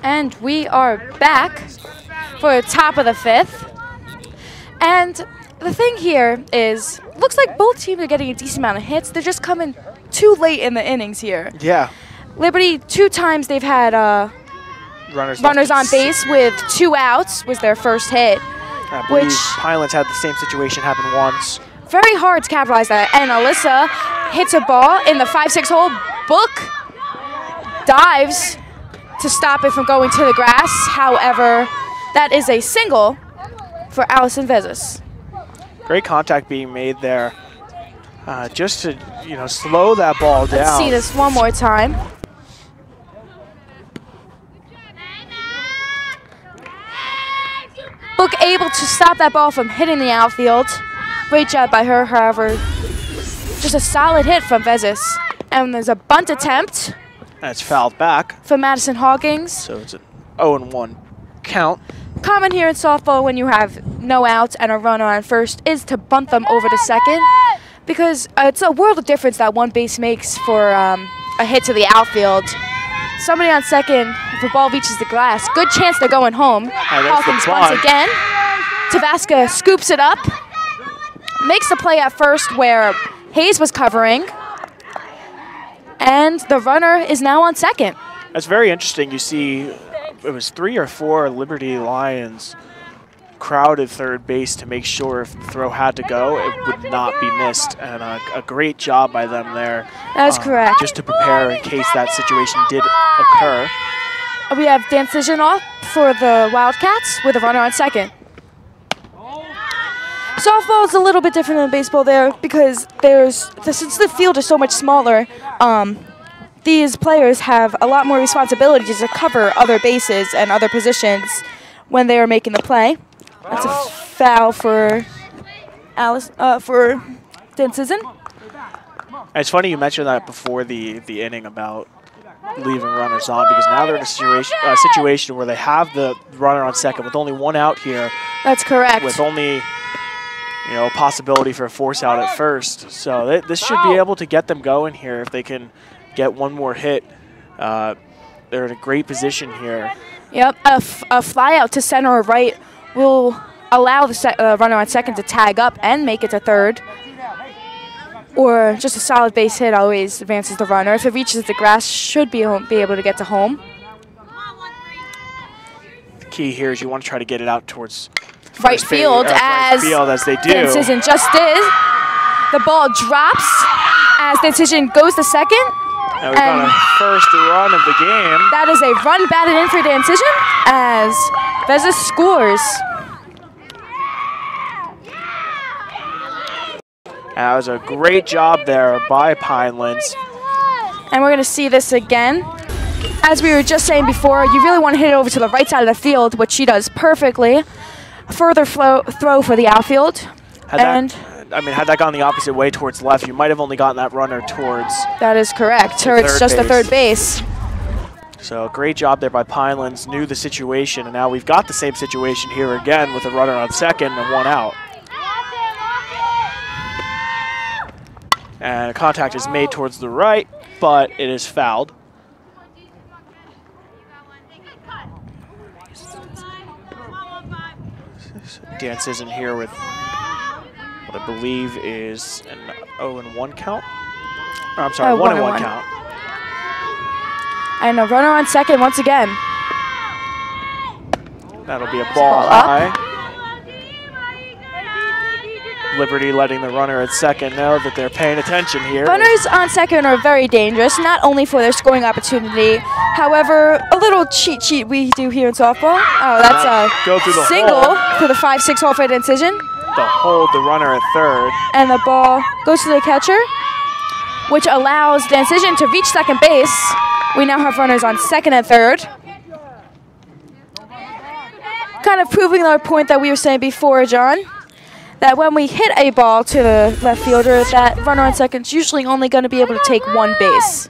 And we are back for the top of the 5th. And the thing here is, looks like both teams are getting a decent amount of hits. They're just coming too late in the innings here. Yeah. Liberty, 2 times they've had runners on base with 2 outs was their first hit. I believe which- Pinelands had the same situation happen once. Very hard to capitalize that. And Alyssa hits a ball in the 5-6 hole. Book dives to stop it from going to the grass. However, that is a single for Allison Vezes. Great contact being made there, just to slow that ball down. Let's see this one more time. Book able to stop that ball from hitting the outfield. Great job by her, however. Just a solid hit from Vezes. And there's a bunt attempt And it's fouled back, for Madison Hawkins. so it's an 0-1 count. Common here in softball when you have no outs and a runner on first is to bunt them over to second, because it's a world of difference that one base makes for a hit to the outfield. Somebody on second, if the ball reaches the glass, good chance they're going home. there's the Hawkins bunts bunt. again. Tabasca scoops it up, makes the play at first where Hayes was covering. And the runner is now on second. That's very interesting. You see, it was 3 or 4 Liberty Lions crowded third base to make sure if the throw had to go, it would not be missed. And a great job by them there. That's correct. Just to prepare in case that situation did occur. We have Decision off for the Wildcats with a runner on second. Softball is a little bit different than baseball there because since the field is so much smaller, these players have a lot more responsibilities to cover other bases and other positions when they are making the play. That's a foul for Decision. It's funny you mentioned that before the inning about leaving runners on, because now they're in a situation where they have the runner on second with only 1 out here. That's correct. With only a possibility for a force out at first. So this should be able to get them going here if they can get one more hit. They're in a great position here. Yep, a fly out to center or right will allow the runner on second to tag up and make it to third. Or just a solid base hit always advances the runner. If it reaches the grass, should be able to get to home. The key here is you want to try to get it out towards right field as they do. Decision just did. The ball drops as Decision goes to second. Now we've got a first run of the game. That is a run batted in for Decision as Vezes scores. That was a great job there by Pinelands. And we're going to see this again. As we were just saying before, you really want to hit it over to the right side of the field, which she does perfectly. Further throw for the outfield. Had that gone the opposite way towards left, you might have only gotten that runner towards. That is correct. It's just the third base. So great job there by Pinelands. Knew the situation, and now we've got the same situation here again with a runner on second and 1 out. And contact is made towards the right, but it is fouled. Dance isn't here with what I believe is an 0-1 count. Oh, I'm sorry, 1-1 count. And a runner on second once again. That'll be a ball high. Liberty letting the runner at second know that they're paying attention here. Runners on second are very dangerous, not only for their scoring opportunity. However, a little cheat sheet we do here in softball. Oh, that's a single for the 5-6 hole for Decision. To hold the runner at third. And the ball goes to the catcher, which allows Decision to reach second base. We now have runners on second and third. Kind of proving our point that we were saying before, John, that when we hit a ball to the left fielder, that runner on second is usually only going to be able to take 1 base.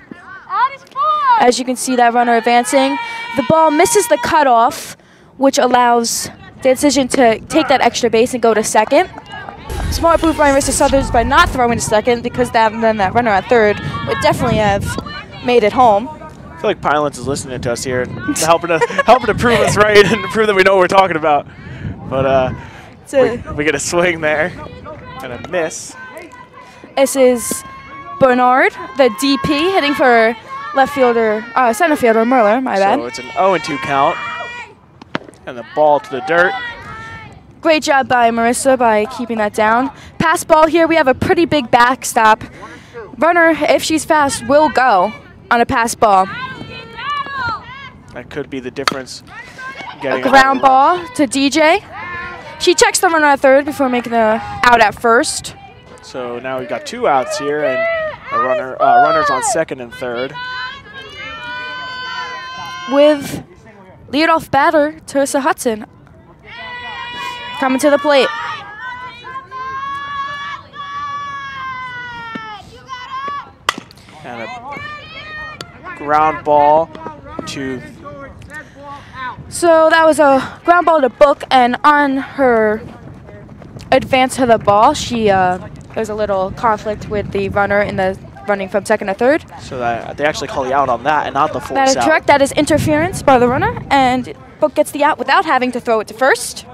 As you can see that runner advancing, the ball misses the cutoff, which allows Decision to take that extra base and go to second. Smart move by Mr. Southers by not throwing to second, because then that runner at third would definitely have made it home. I feel like Pinelands is listening to us here, helping to prove us right and prove that we know what we're talking about. But we get a swing there and a miss. This is Bernard, the DP, hitting for center fielder Merler, my bad. So it's an 0-2 count. And the ball to the dirt. Great job by Marissa by keeping that down. Pass ball here, we have a pretty big backstop. Runner, if she's fast, will go on a pass ball. That could be the difference. A ground ball to DJ. She checks the runner at third before making the out at first. So now we've got 2 outs here and runners on second and third. With leadoff batter, Teresa Hudson, coming to the plate. And a ground ball to... So that was a ground ball to Book, and on her advance to the ball, there's a little conflict with the runner in the running from second to third. So that they actually call the out on that and not the force out. That is correct. That is interference by the runner, and Book gets the out without having to throw it to first.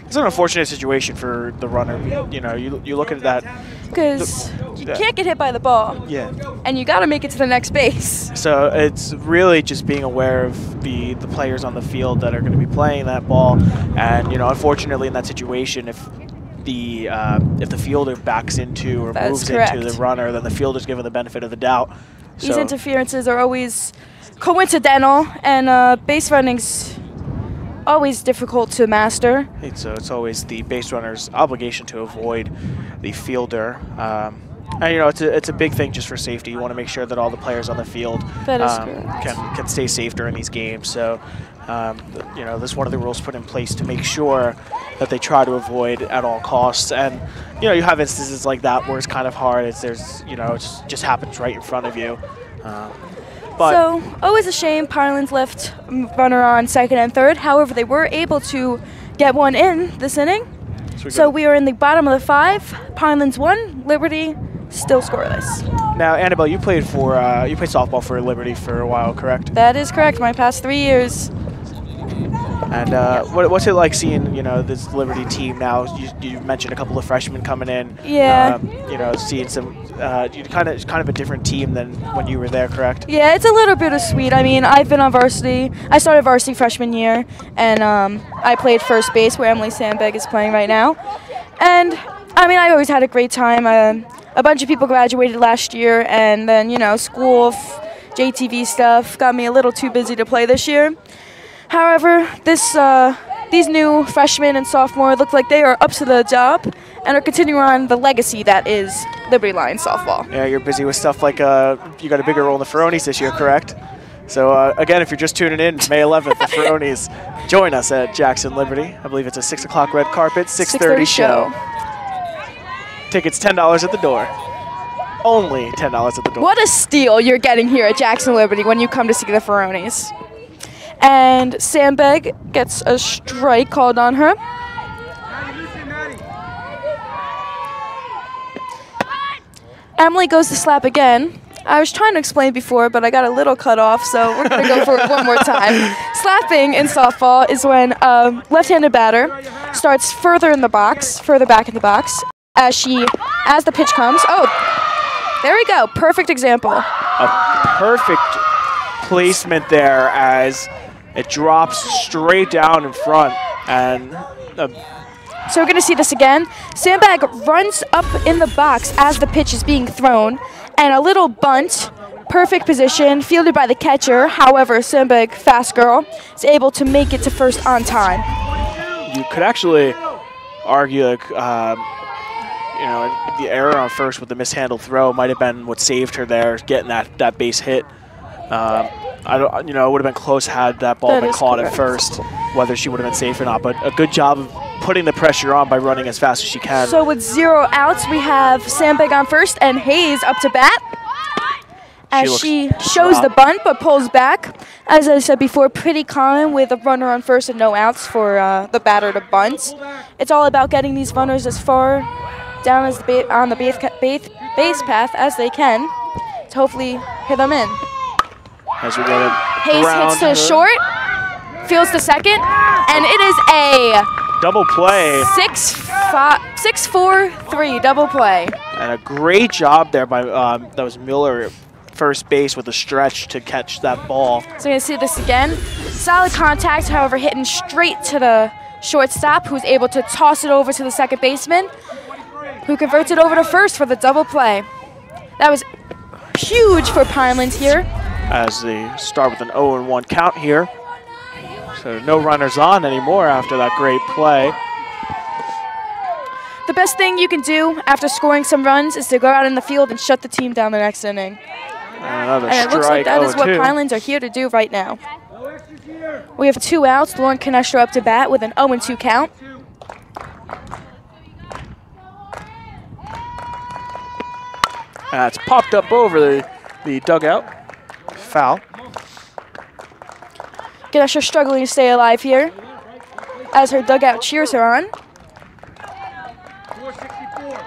It's an unfortunate situation for the runner. You know, you look at that. Because you can't get hit by the ball. Yeah. And you got to make it to the next base. So it's really just being aware of the players on the field that are going to be playing that ball. And, you know, unfortunately in that situation, if the fielder backs into or moves into the runner, then the fielder's given the benefit of the doubt. These interferences are always coincidental, and base running's always difficult to master. So it's always the base runner's obligation to avoid the fielder. And you know, it's a big thing just for safety. You want to make sure that all the players on the field can stay safe during these games. So you know, this is one of the rules put in place to make sure that they try to avoid at all costs. And you know, you have instances like that where it's kind of hard. You know, it just happens right in front of you. So, always a shame Pinelands left runner on second and third. However, they were able to get one in this inning. So we are in the bottom of the 5. Pinelands 1, Liberty still scoreless. Now, Annabelle, you played softball for Liberty for a while, correct? That is correct. My past 3 years. And what's it like seeing, you know, this Liberty team now? You mentioned a couple of freshmen coming in. Yeah. You know, seeing some kind of a different team than when you were there, correct? Yeah, it's a little bittersweet. I mean, I've been on varsity. I started varsity freshman year, and I played first base where Emily Sandberg is playing right now. And I mean, I always had a great time. A bunch of people graduated last year, and then, you know, school, JTV stuff got me a little too busy to play this year. However, these new freshmen and sophomore look like they are up to the job and are continuing on the legacy that is Liberty Lions softball. Yeah, you're busy with stuff like you got a bigger role in the Ferronis this year, correct? So again, if you're just tuning in, May 11th, the Ferronis join us at Jackson Liberty. I believe it's a 6 o'clock red carpet, 6:30 show. Tickets $10 at the door. Only $10 at the door. What a steal you're getting here at Jackson Liberty when you come to see the Ferronis. And Sandberg gets a strike called on her. Emily goes to slap again. I was trying to explain before, but I got a little cut off, so we're going to go for it one more time. Slapping in softball is when a left-handed batter starts further in the box, further back in the box, as the pitch comes. Oh, there we go. Perfect example. A perfect placement there as it drops straight down in front. And so we're going to see this again. Sandberg runs up in the box as the pitch is being thrown, and a little bunt, perfect position, fielded by the catcher. However, Sandberg, fast girl, is able to make it to first on time. You could actually argue, like, you know, the error on first with the mishandled throw might have been what saved her there, getting that base hit. You know, it would have been close had that ball been caught at first, whether she would have been safe or not. But a good job of putting the pressure on by running as fast as she can. So with 0 outs, we have Sandberg on first and Hayes up to bat. As she shows the bunt but pulls back. As I said before, pretty common with a runner on first and no outs for the batter to bunt. It's all about getting these runners as far down as on the base path as they can to hopefully hit them in. As we get it Hayes hits to short, fields to second, and it is a double play. 6-4-3 double play. And a great job there by that was Miller, first base with a stretch to catch that ball. So you're gonna see this again. Solid contact, however, hitting straight to the shortstop, who's able to toss it over to the second baseman, who converts it over to first for the double play. That was huge for Pinelands here. As they start with an 0-1 count here. So no runners on anymore after that great play. The best thing you can do after scoring some runs is to go out in the field and shut the team down the next inning. And it looks like that is what Pinelands are here to do right now. We have 2 outs. Lauren Canestra up to bat with an 0-2 count. It's popped up over the dugout. Foul. Canestra struggling to stay alive here as her dugout cheers her on. 464.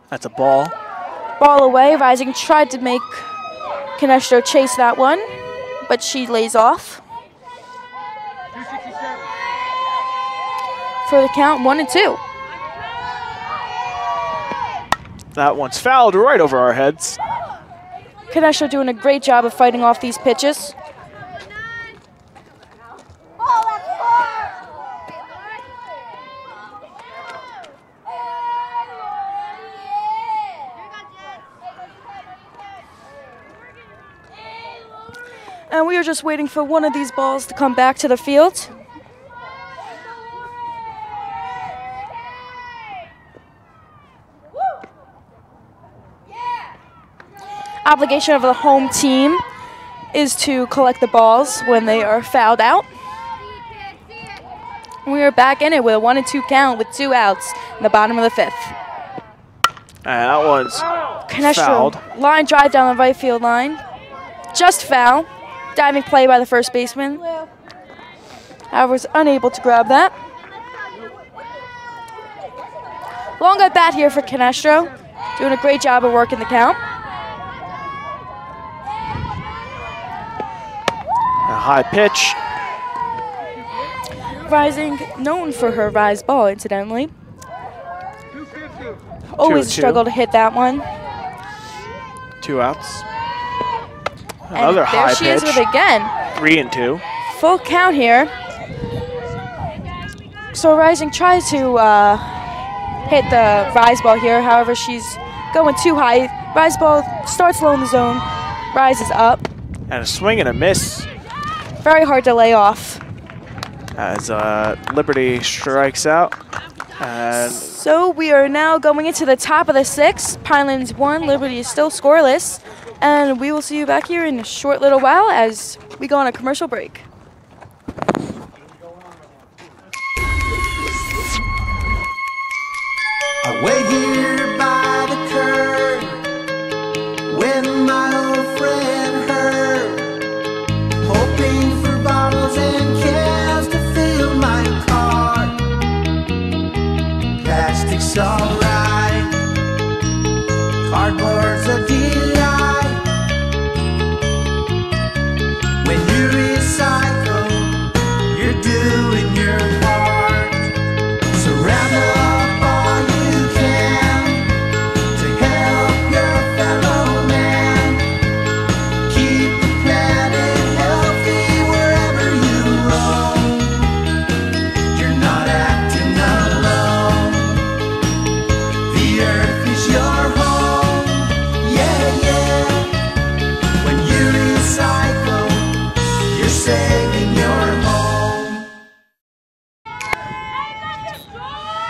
That's a ball. Ball away. Rising tried to make Canestra chase that one. but she lays off. 267. For the count, 1 and 2. That one's fouled right over our heads. Kinesha doing a great job of fighting off these pitches. And we are just waiting for one of these balls to come back to the field. Obligation of the home team is to collect the balls when they are fouled out. We are back in it with a 1 and 2 count with 2 outs in the bottom of the 5th. And that one's Kinesha, fouled. line drive down the right field line. Just foul. Diving play by the first baseman. However, was unable to grab that. Long at bat here for Canestro. Doing a great job of working the count. A high pitch. Rising, known for her rise ball, incidentally. 250. Always 2-2. struggle to hit that one. 2 outs. And Another high there she pitch. is with it again. 3 and 2. Full count here. So Rising tries to hit the rise ball here. However, she's going too high. Rise ball starts low in the zone, rises up. And a swing and a miss Very hard to lay off. as Liberty strikes out. And So we are now going into the top of the 6th. Pinelands 1, Liberty is still scoreless. And we will see you back here in a short little while as we go on a commercial break. I wait here by the curb when my old friend heard, hoping for bottles and cans to fill my car. Plastic's alright, cardboard's a delight. When you recycle, you're doing your part. Surround up all you can to help your fellow man. Keep the planet healthy wherever you roam. You're not acting alone. The earth is your home. Yeah, yeah. When you recycle, you're saving your home.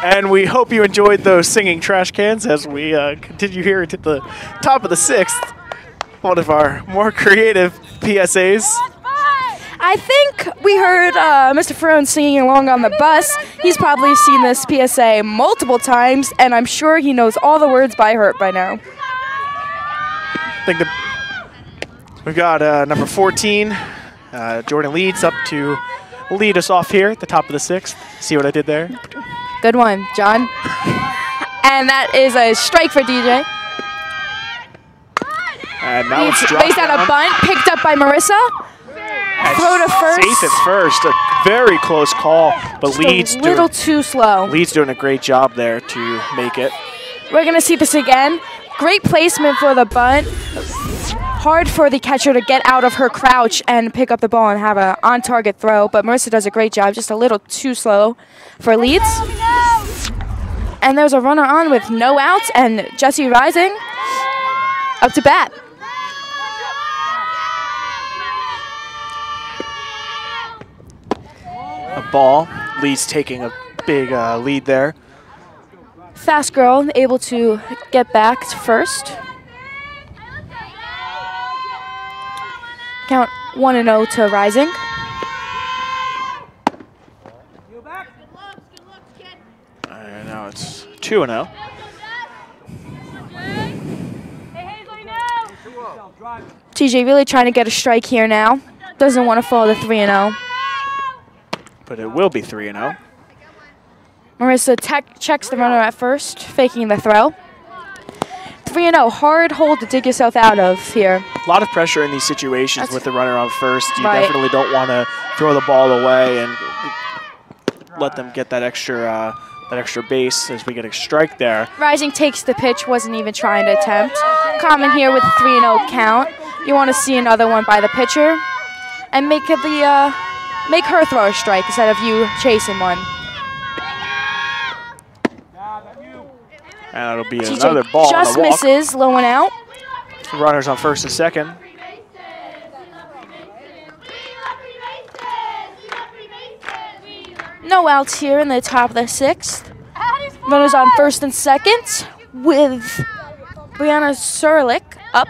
And we hope you enjoyed those singing trash cans as we continue here to the top of the 6th. One of our more creative PSAs. I think we heard Mr. Ferrone singing along on the bus. He's probably seen this PSA multiple times, and I'm sure he knows all the words by heart by now. I think we've got number 14, Jordan Leeds, up to lead us off here at the top of the 6th. See what I did there? Good one, John. And that is a strike for DJ. And that one's Leeds dropped lays out a down. bunt, picked up by Marissa. And Throw to first. Safe at first. A very close call, but Just Leeds a little too slow. doing a great job there to make it. We're going to see this again. Great placement for the bunt. Hard for the catcher to get out of her crouch and pick up the ball and have an on-target throw, but Marissa does a great job, just a little too slow for Leeds. And there's a runner on with no outs, and Jesse Rising up to bat. A ball. Leeds taking a big lead there. Fast girl able to get back to first. Count 1-0 to Rising. And now it's 2-0. TJ really trying to get a strike here now. Doesn't want to fall to 3-0. But it will be 3-0. Marissa checks the runner at first, faking the throw. 3-0, hard hole to dig yourself out of here. A lot of pressure in these situations with the runner on first. You Right. definitely don't want to throw the ball away and let them get that extra base as we get a strike there. Rising takes the pitch, wasn't even trying to attempt. Common here with a 3-0 count. You want to see another one by the pitcher and make her throw a strike instead of you chasing one. And it'll be TJ another ball on just the walk. misses, low and out. Runners on first and second. No outs here in the top of the 6th. Runners on first and second with Brianna Serlich up.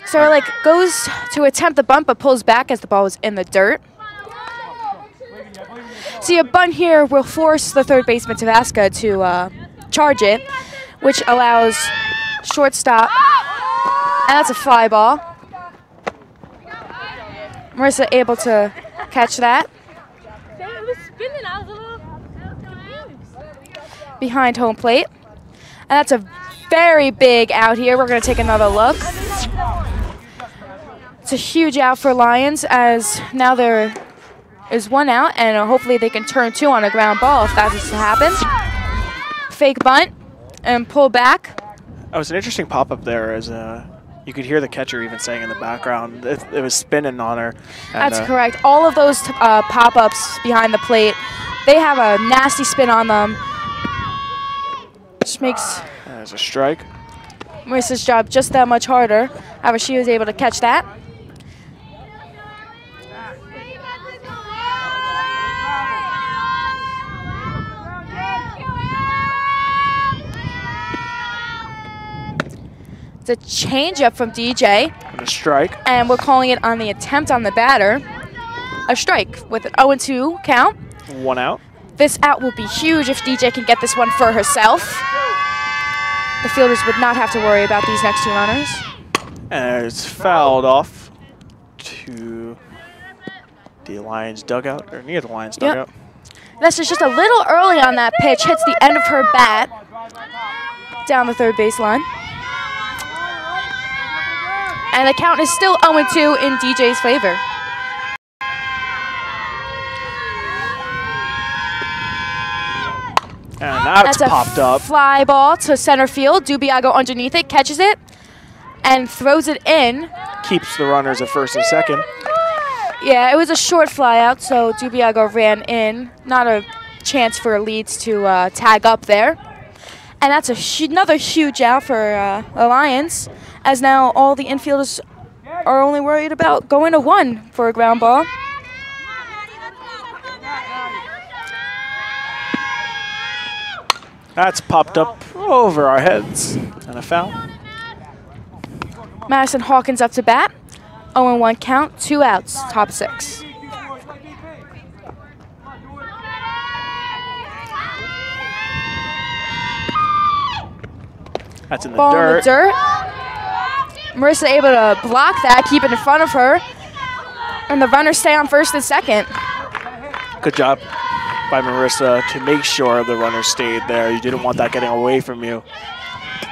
Serlich goes to attempt the bunt but pulls back as the ball was in the dirt. See, a bunt here will force the third baseman Tavaska to charge it, which allows shortstop, and that's a fly ball. Marissa able to catch that. It was spinning. I was a little confused. Behind home plate. And that's a very big out here. We're going to take another look. It's a huge out for Lions as now there is 1 out, and hopefully they can turn 2 on a ground ball if that is to happen. Fake bunt and pull back. That was an interesting pop-up there as you could hear the catcher even saying in the background it was spinning on her. And, That's correct. All of those pop-ups behind the plate, they have a nasty spin on them. Which makes there's a strike. Marissa's job just that much harder. However, she was able to catch that. It's a changeup from DJ. And a strike. And we're calling it on the attempt on the batter. A strike with an 0-2 count. 1 out. This out will be huge if DJ can get this one for herself. The fielders would not have to worry about these next 2 runners. And it's fouled off to the Lions dugout, or near the Lions dugout. This is just a little early on that pitch. Hits the end of her bat down the third baseline. And the count is still 0-2 in DJ's favor. And that's popped up. Fly ball to center field. Dubiago underneath it, catches it, and throws it in. Keeps the runners at first and second. Yeah, it was a short fly out, so Dubiago ran in. Not a chance for Leeds to tag up there. And that's another huge out for the Lions, as now all the infielders are only worried about going to 1 for a ground ball. That's popped up over our heads. And a foul. Madison Hawkins up to bat. 0-1 count, 2 outs, top 6. That's in the Ball dirt. in the dirt. Marissa able to block that, keep it in front of her. And the runners stay on first and second. Good job by Marissa to make sure the runners stayed there. You didn't want that getting away from you,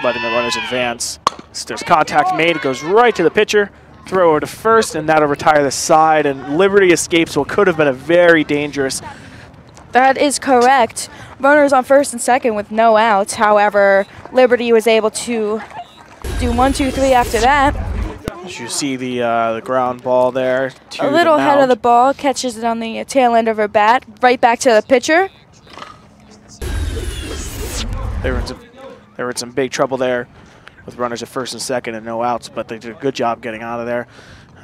letting the runners advance. So there's contact made. It goes right to the pitcher. Throw over to first, and that'll retire the side. And Liberty escapes what could have been a very dangerous. That is correct. Runners on first and second with no outs. However, Liberty was able to do 1, 2, 3 after that. As you see the ground ball there. To A little the ahead of mound. the ball, catches it on the tail end of her bat, right back to the pitcher. They were in some big trouble there with runners at first and second and no outs, but they did a good job getting out of there.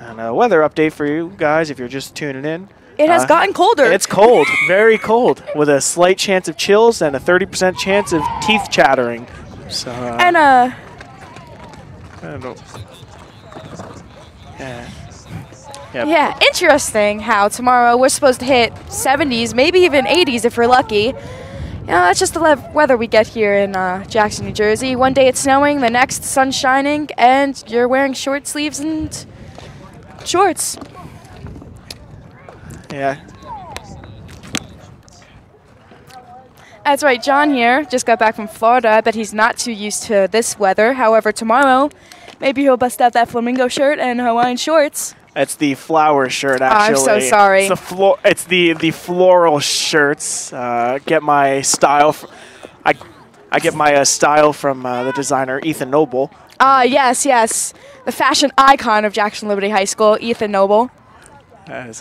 And a weather update for you guys if you're just tuning in. It has gotten colder. It's cold, very cold, with a slight chance of chills and a 30% chance of teeth chattering. So And I don't know. yeah, interesting how tomorrow we're supposed to hit 70s, maybe even 80s if we're lucky. You know, that's just the weather we get here in Jackson, New Jersey. One day it's snowing, the next sun's shining, and you're wearing short sleeves and shorts. Yeah. That's right, John here just got back from Florida. I bet he's not too used to this weather. However, tomorrow, maybe he'll bust out that flamingo shirt and Hawaiian shorts. It's the flower shirt, actually. I'm so sorry. It's the floral shirts. Get my style. I get my style from the designer Ethan Noble. Yes, yes. The fashion icon of Jackson Liberty High School, Ethan Noble. As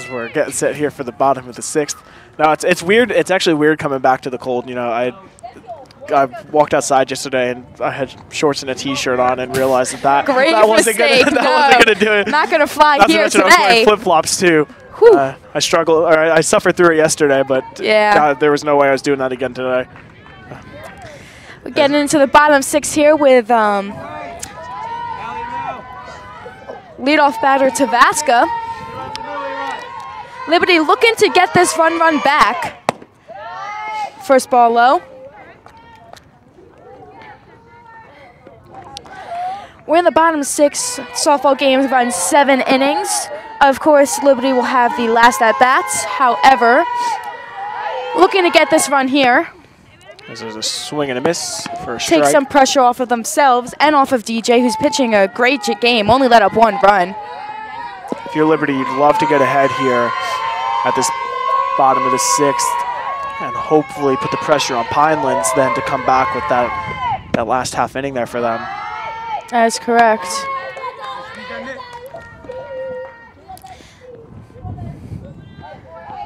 we're getting set here for the bottom of the 6th. Now it's weird. It's actually weird coming back to the cold. You know, I walked outside yesterday and I had shorts and a T-shirt on and realized that wasn't gonna do it. Not gonna fly Not here to mention today. I was wearing flip-flops too. I struggled, or I suffered through it yesterday, but yeah. God, there was no way I was doing that again today. We're getting into the bottom 6 here with leadoff batter Tavaska. Liberty looking to get this run back. First ball low. We're in the bottom 6. Softball games run 7 innings. Of course, Liberty will have the last at-bats. However, looking to get this run here. There's a swing and a miss for a strike. Take some pressure off of themselves and off of DJ, who's pitching a great game. Only let up 1 run. If you're Liberty, you'd love to get ahead here at this bottom of the 6th and hopefully put the pressure on Pinelands then to come back with that last half inning there for them. That is correct.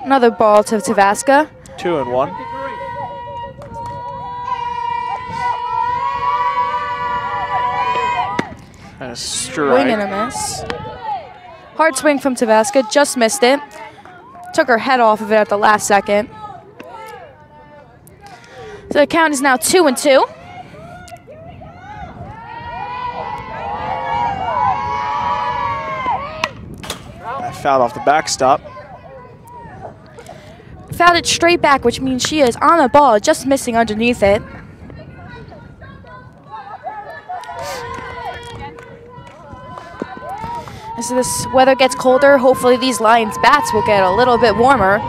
Another ball to Tavaska. 2-1. And a strike. Swing and a miss. Hard swing from Tavaska, just missed it. Took her head off of it at the last second. So the count is now 2-2. Fouled off the backstop. Fouled it straight back, which means she is on the ball, just missing underneath it. As this weather gets colder, hopefully these Lions bats will get a little bit warmer.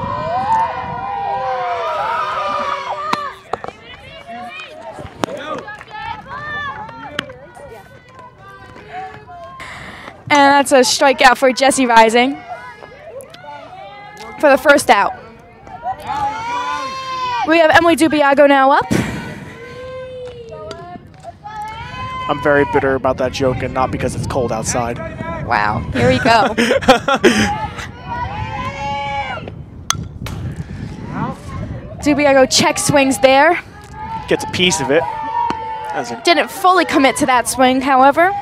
And that's a strikeout for Jesse Rising for the first out. We have Emily Dubiago now up. I'm very bitter about that joke and not because it's cold outside. Wow, here we go. Dubiago check swings there. Gets a piece of it. Didn't fully commit to that swing, however.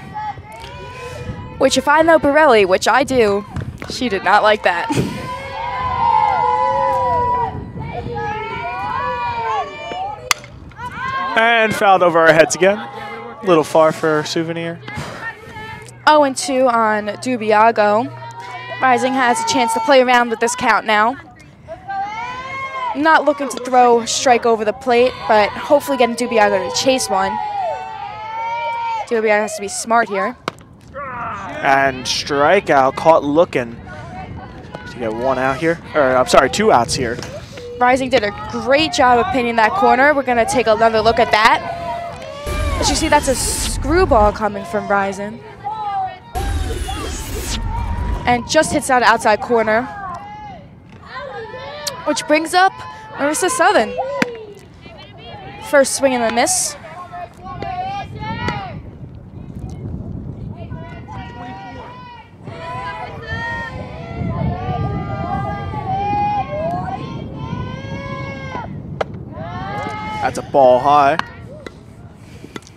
Which, if I know Borelli, which I do, she did not like that. And fouled over our heads again. A little far for Souvenir. 0-2 on Dubiago. Rising has a chance to play around with this count now. Not looking to throw a strike over the plate, but hopefully getting Dubiago to chase one. Dubiago has to be smart here. And strikeout, caught looking to get 1 out here. Or, I'm sorry, 2 outs here. Rising did a great job of pinning that corner. We're going to take another look at that. As you see, that's a screwball coming from Rising. And just hits that outside corner. Which brings up Marissa Southern. First swing and a miss. That's a ball high.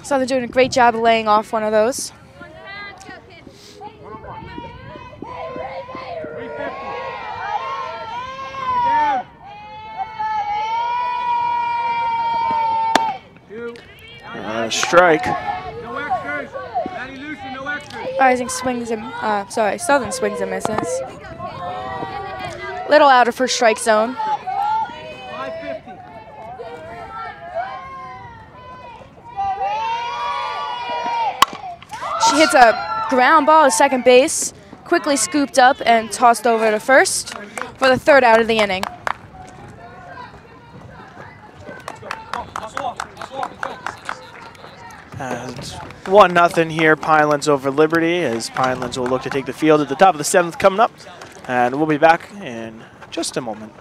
Southern doing a great job of laying off one of those. Strike. No extras. Maddie Loosen, no extras. Rising swings and, Southern swings and misses. Little out of her strike zone. 550. She hits a ground ball to second base, quickly scooped up and tossed over to first for the third out of the inning. It's 1-0 here, Pinelands over Liberty, as Pinelands will look to take the field at the top of the 7th coming up. And we'll be back in just a moment.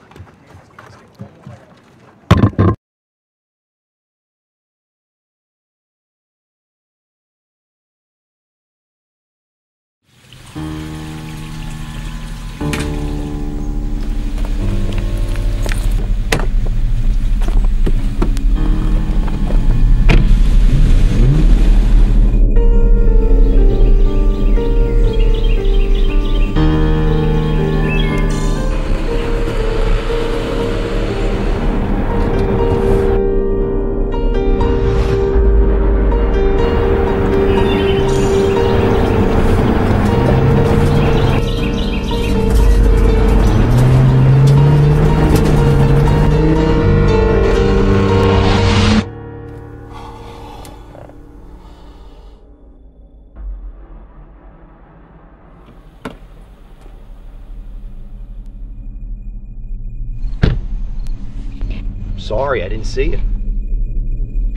Sorry, I didn't see you.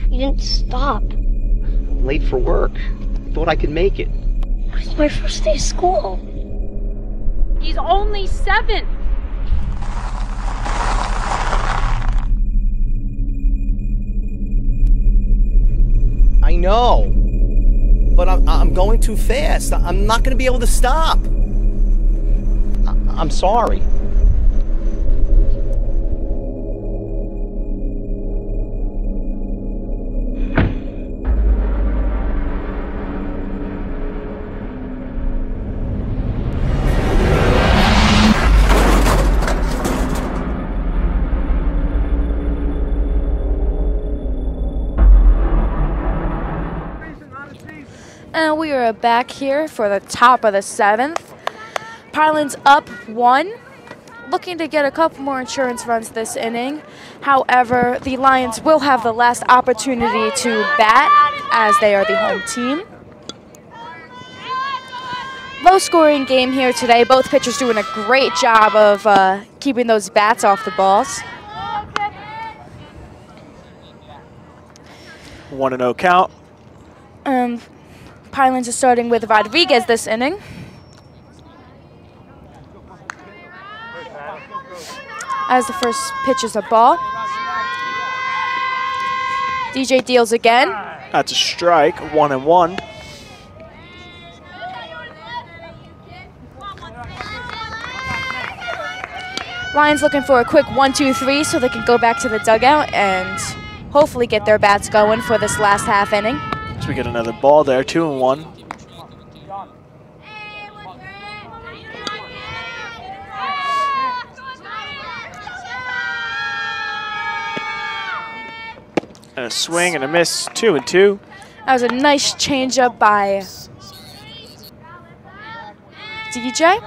You didn't stop. I'm late for work. Thought I could make it. It was my first day of school. He's only 7. I know, but I'm going too fast. I'm not going to be able to stop. I'm sorry. And we are back here for the top of the 7th. Pinelands up 1, looking to get a couple more insurance runs this inning. However, the Lions will have the last opportunity to bat as they are the home team. Low-scoring game here today. Both pitchers doing a great job of keeping those bats off the balls. 1-0 count. Pinelands is starting with Rodriguez this inning. As the first pitch is a ball. DJ deals again. That's a strike, 1-1. Lions looking for a quick 1-2-3 so they can go back to the dugout and hopefully get their bats going for this last half inning. So we get another ball there, 2-1. And a swing and a miss, 2-2. That was a nice changeup by DJ.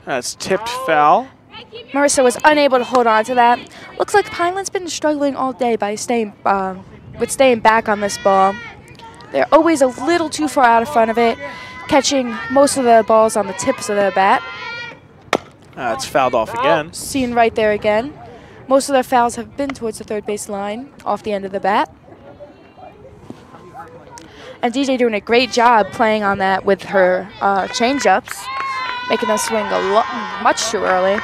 That's tipped foul. Marissa was unable to hold on to that. Looks like Pineland's been struggling all day by staying back on this ball. They're always a little too far out in front of it, catching most of the balls on the tips of their bat. It's fouled off again. Seen right there again. Most of their fouls have been towards the third base line, off the end of the bat. And DJ doing a great job playing on that with her change-ups, making them swing much too early.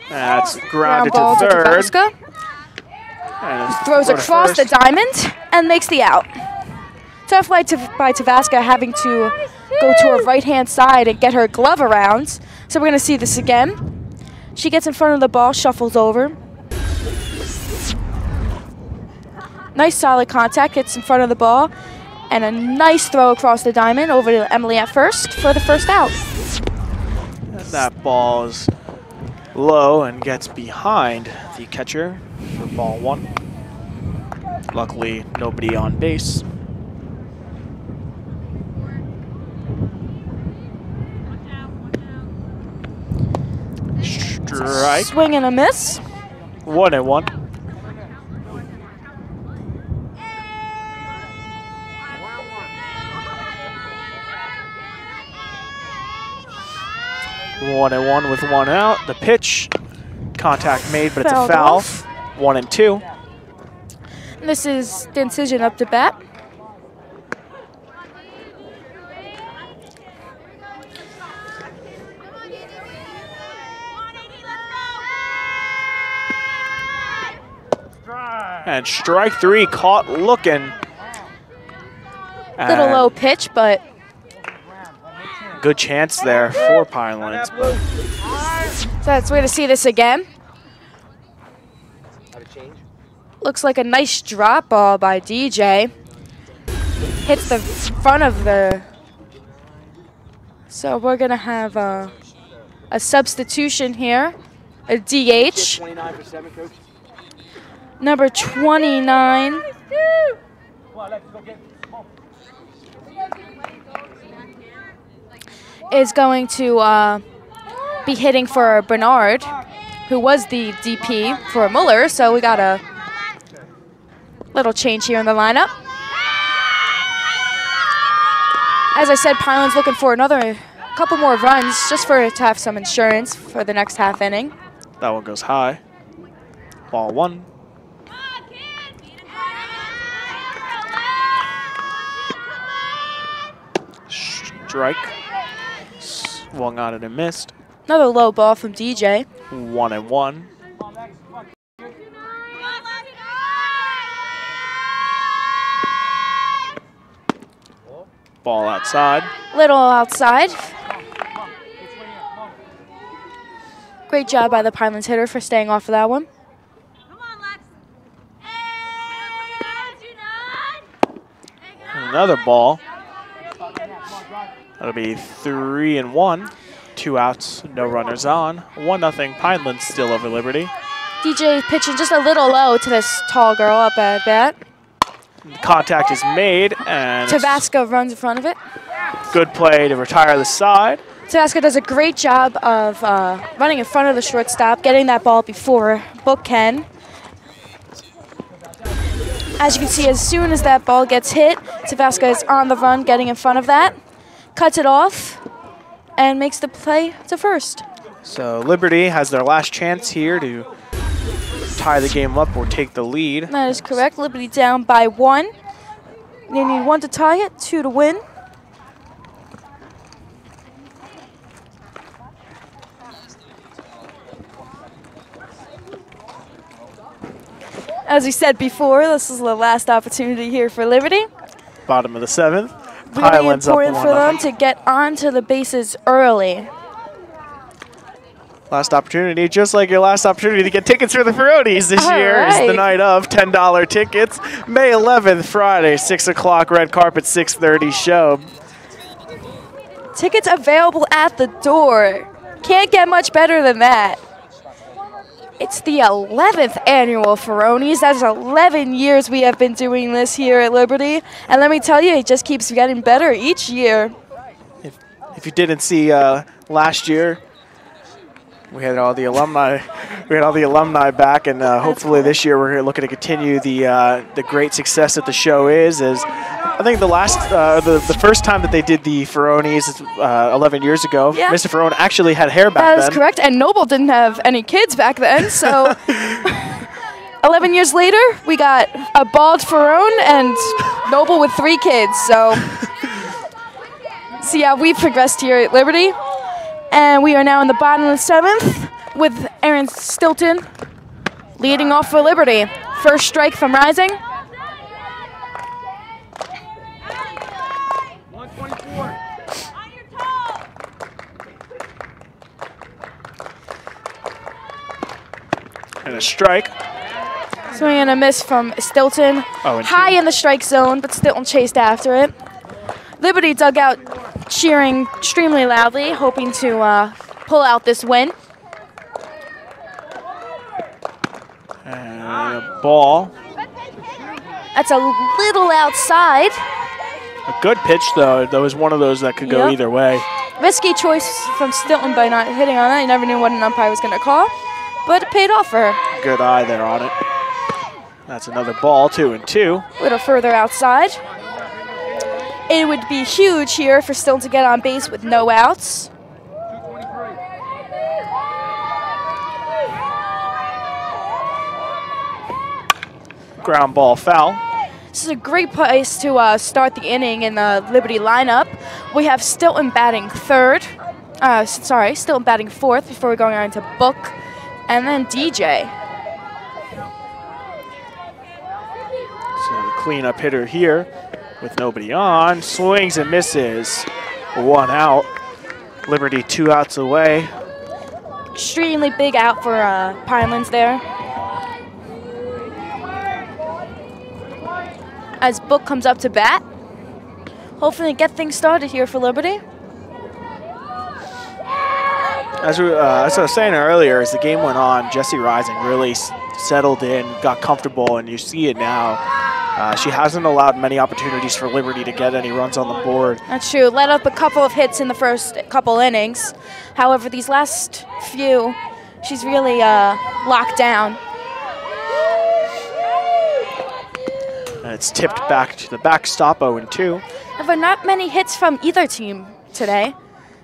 That's grounded Ground to ball third. Tabasco. And Throws go to across first. the diamond and makes the out. Tough play by Tabasco, having to go to her right-hand side and get her glove around. So we're going to see this again. She gets in front of the ball, shuffles over. Nice solid contact, gets in front of the ball, and a nice throw across the diamond over to Emily at first for the first out. That ball is low and gets behind the catcher for ball 1. Luckily, nobody on base. Strike. Swing and a miss. 1-1. One and one with one out. The pitch, contact made, but it's a Fouled foul. off. 1-2. This is the incision up to bat. And strike three, caught looking. Little And low pitch, but good chance there for Pinelands. But so that's way to see this again. Looks like a nice drop ball by DJ. Hits the front of the. So we're gonna have a substitution here, a DH. 29 for 7, coach. Number 29 is going to be hitting for Bernard, who was the DP for Muller. So we got a little change here in the lineup. As I said, Pinelands looking for another couple more runs just to have some insurance for the next half inning. that one goes high. Ball one. Strike. Swung on it and missed. Another low ball from DJ. 1-1. Ball outside. Little outside. Great job by the Pinelands hitter for staying off of that one. Another ball. That'll be 3-1. 2 outs, no runners on. 1-0. Pinelands still over Liberty. DJ pitching just a little low to this tall girl up at bat. Contact is made, and Tabasco runs in front of it. good play to retire the side. Tabasco does a great job of running in front of the shortstop, getting that ball before Book can. As you can see, as soon as that ball gets hit, Tabasco is on the run, getting in front of that, cuts it off, and makes the play to first. So Liberty has their last chance here to tie the game up or take the lead. That is correct. Liberty down by 1. They need 1 to tie it, 2 to win. As we said before, this is the last opportunity here for Liberty. Bottom of the 7th. Really Pinelands up important for them 1-0. to get onto the bases early. Last opportunity, just like your last opportunity to get tickets for the Ferronis this All year is the right. night of $10 tickets. May 11th, Friday, 6 o'clock, red carpet, 6:30 show. Tickets available at the door. Can't get much better than that. It's the 11th annual Ferronis. That's 11 years we have been doing this here at Liberty. And let me tell you, it just keeps getting better each year. If you didn't see last year, we had all the alumni. We had all the alumni back, and hopefully this year we're looking to continue the great success that the show is. As I think the first time that they did the Ferronis 11 years ago, Yeah. Mr. Ferrone actually had hair back That then. is correct. And Noble didn't have any kids back then, so 11 years later, we got a bald Ferrone and Noble with 3 kids. So yeah, we've progressed here at Liberty. And we are now in the bottom of the 7th with Aaron Stilton leading off for Liberty. First strike from Rising. 124. And a strike. Swing and a miss from Stilton. 0-2. High in the strike zone, but Stilton chased after it. Liberty dugout cheering extremely loudly, hoping to pull out this win. And a ball. That's a little outside. A good pitch, though. That was one of those that could go either way. Risky choice from Stilton by not hitting on that. You never knew what an umpire was going to call, but it paid off for her. Good eye there on it. That's another ball, 2-2. A little further outside. It would be huge here for Stilton to get on base with no outs. Ground ball foul. This is a great place to start the inning in the Liberty lineup. We have Stilton batting third. Stilton batting fourth before we're going on to Book, and then DJ. So the cleanup hitter here with nobody on. Swings and misses. 1 out. Liberty 2 outs away. Extremely big out for Pinelands there. As Book comes up to bat. Hopefully get things started here for Liberty. As I was saying earlier, as the game went on, Jessie Rising really settled in, got comfortable, and you see it now. She hasn't allowed many opportunities for Liberty to get any runs on the board. That's true. Let up a couple of hits in the first couple innings. However, these last few, she's really locked down. And it's tipped back to the backstop, 0-2. However, not many hits from either team today.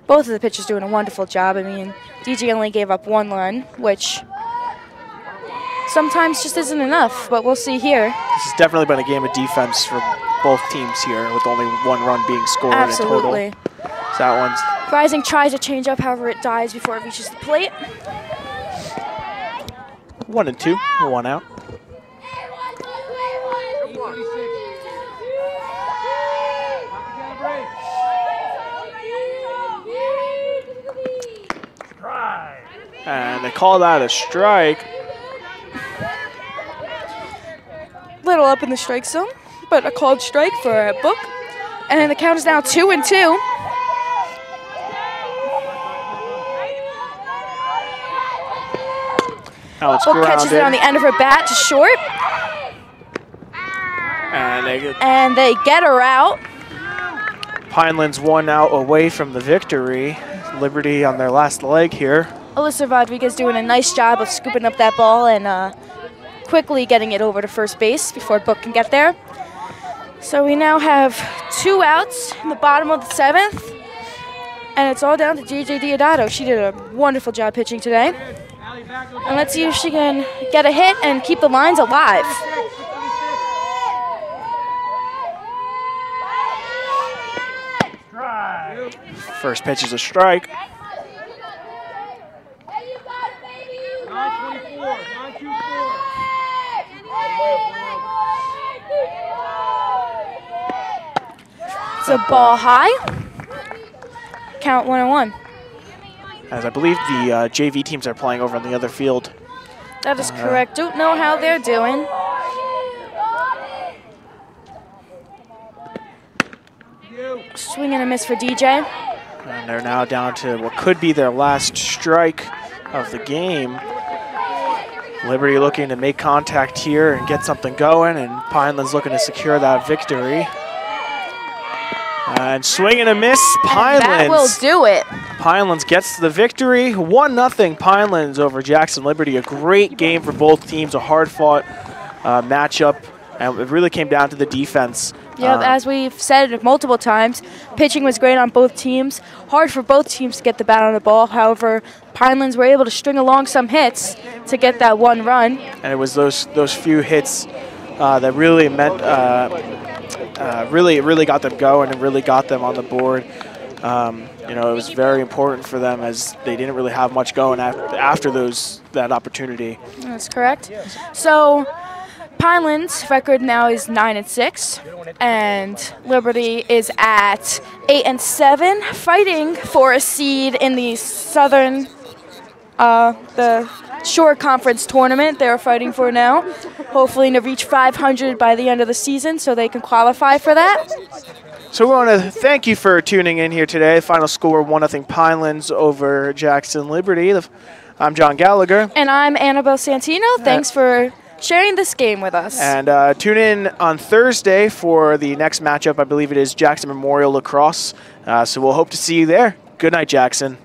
Both of the pitchers doing a wonderful job. I mean, DJ only gave up 1 run, which sometimes just isn't enough, but we'll see here. This has definitely been a game of defense for both teams here, with only 1 run being scored Absolutely. in total. So that one's Rising tries to change up, however it dies before it reaches the plate. 1-2, 1 out. And they call that a strike. Little up in the strike zone, but a called strike for a Book. And the count is now 2-2. Now it's Book grounded. catches it on the end of her bat to short. And they get her out. Pinelands 1 out away from the victory. Liberty on their last leg here. Alyssa Rodriguez doing a nice job of scooping up that ball and quickly getting it over to first base before Book can get there. So we now have 2 outs in the bottom of the 7th, and it's all down to DJ Diodato. She did a wonderful job pitching today. And let's see if she can get a hit and keep the lines alive. First pitch is a strike. It's a ball high. Count 1-1. As I believe the JV teams are playing over on the other field. That is correct. Don't know how they're doing. Swing and a miss for DJ. And they're now down to what could be their last strike of the game. Liberty looking to make contact here and get something going, and Pinelands looking to secure that victory. And swing and a miss, Pinelands. That will do it. Pinelands gets the victory, 1-0 Pinelands over Jackson Liberty. A great game for both teams, a hard-fought matchup, and it really came down to the defense. Yep, as we've said multiple times, pitching was great on both teams. Hard for both teams to get the bat on the ball. However, Pinelands were able to string along some hits to get that 1 run. And it was those few hits that really meant, really got them going and really got them on the board. You know, it was very important for them as they didn't really have much going after that opportunity. That's correct. So Pinelands' record now is 9-6, and Liberty is at 8-7, fighting for a seed in the Southern, the Shore Conference tournament. They're fighting for now, hopefully to reach 500 by the end of the season, so they can qualify for that. So we want to thank you for tuning in here today. The final score 1-0 Pinelands over Jackson Liberty. I'm John Gallagher. And I'm Annabelle Santino. Thanks for sharing this game with us. And tune in on Thursday for the next matchup. I believe it is Jackson Memorial Lacrosse. So we'll hope to see you there. Good night, Jackson.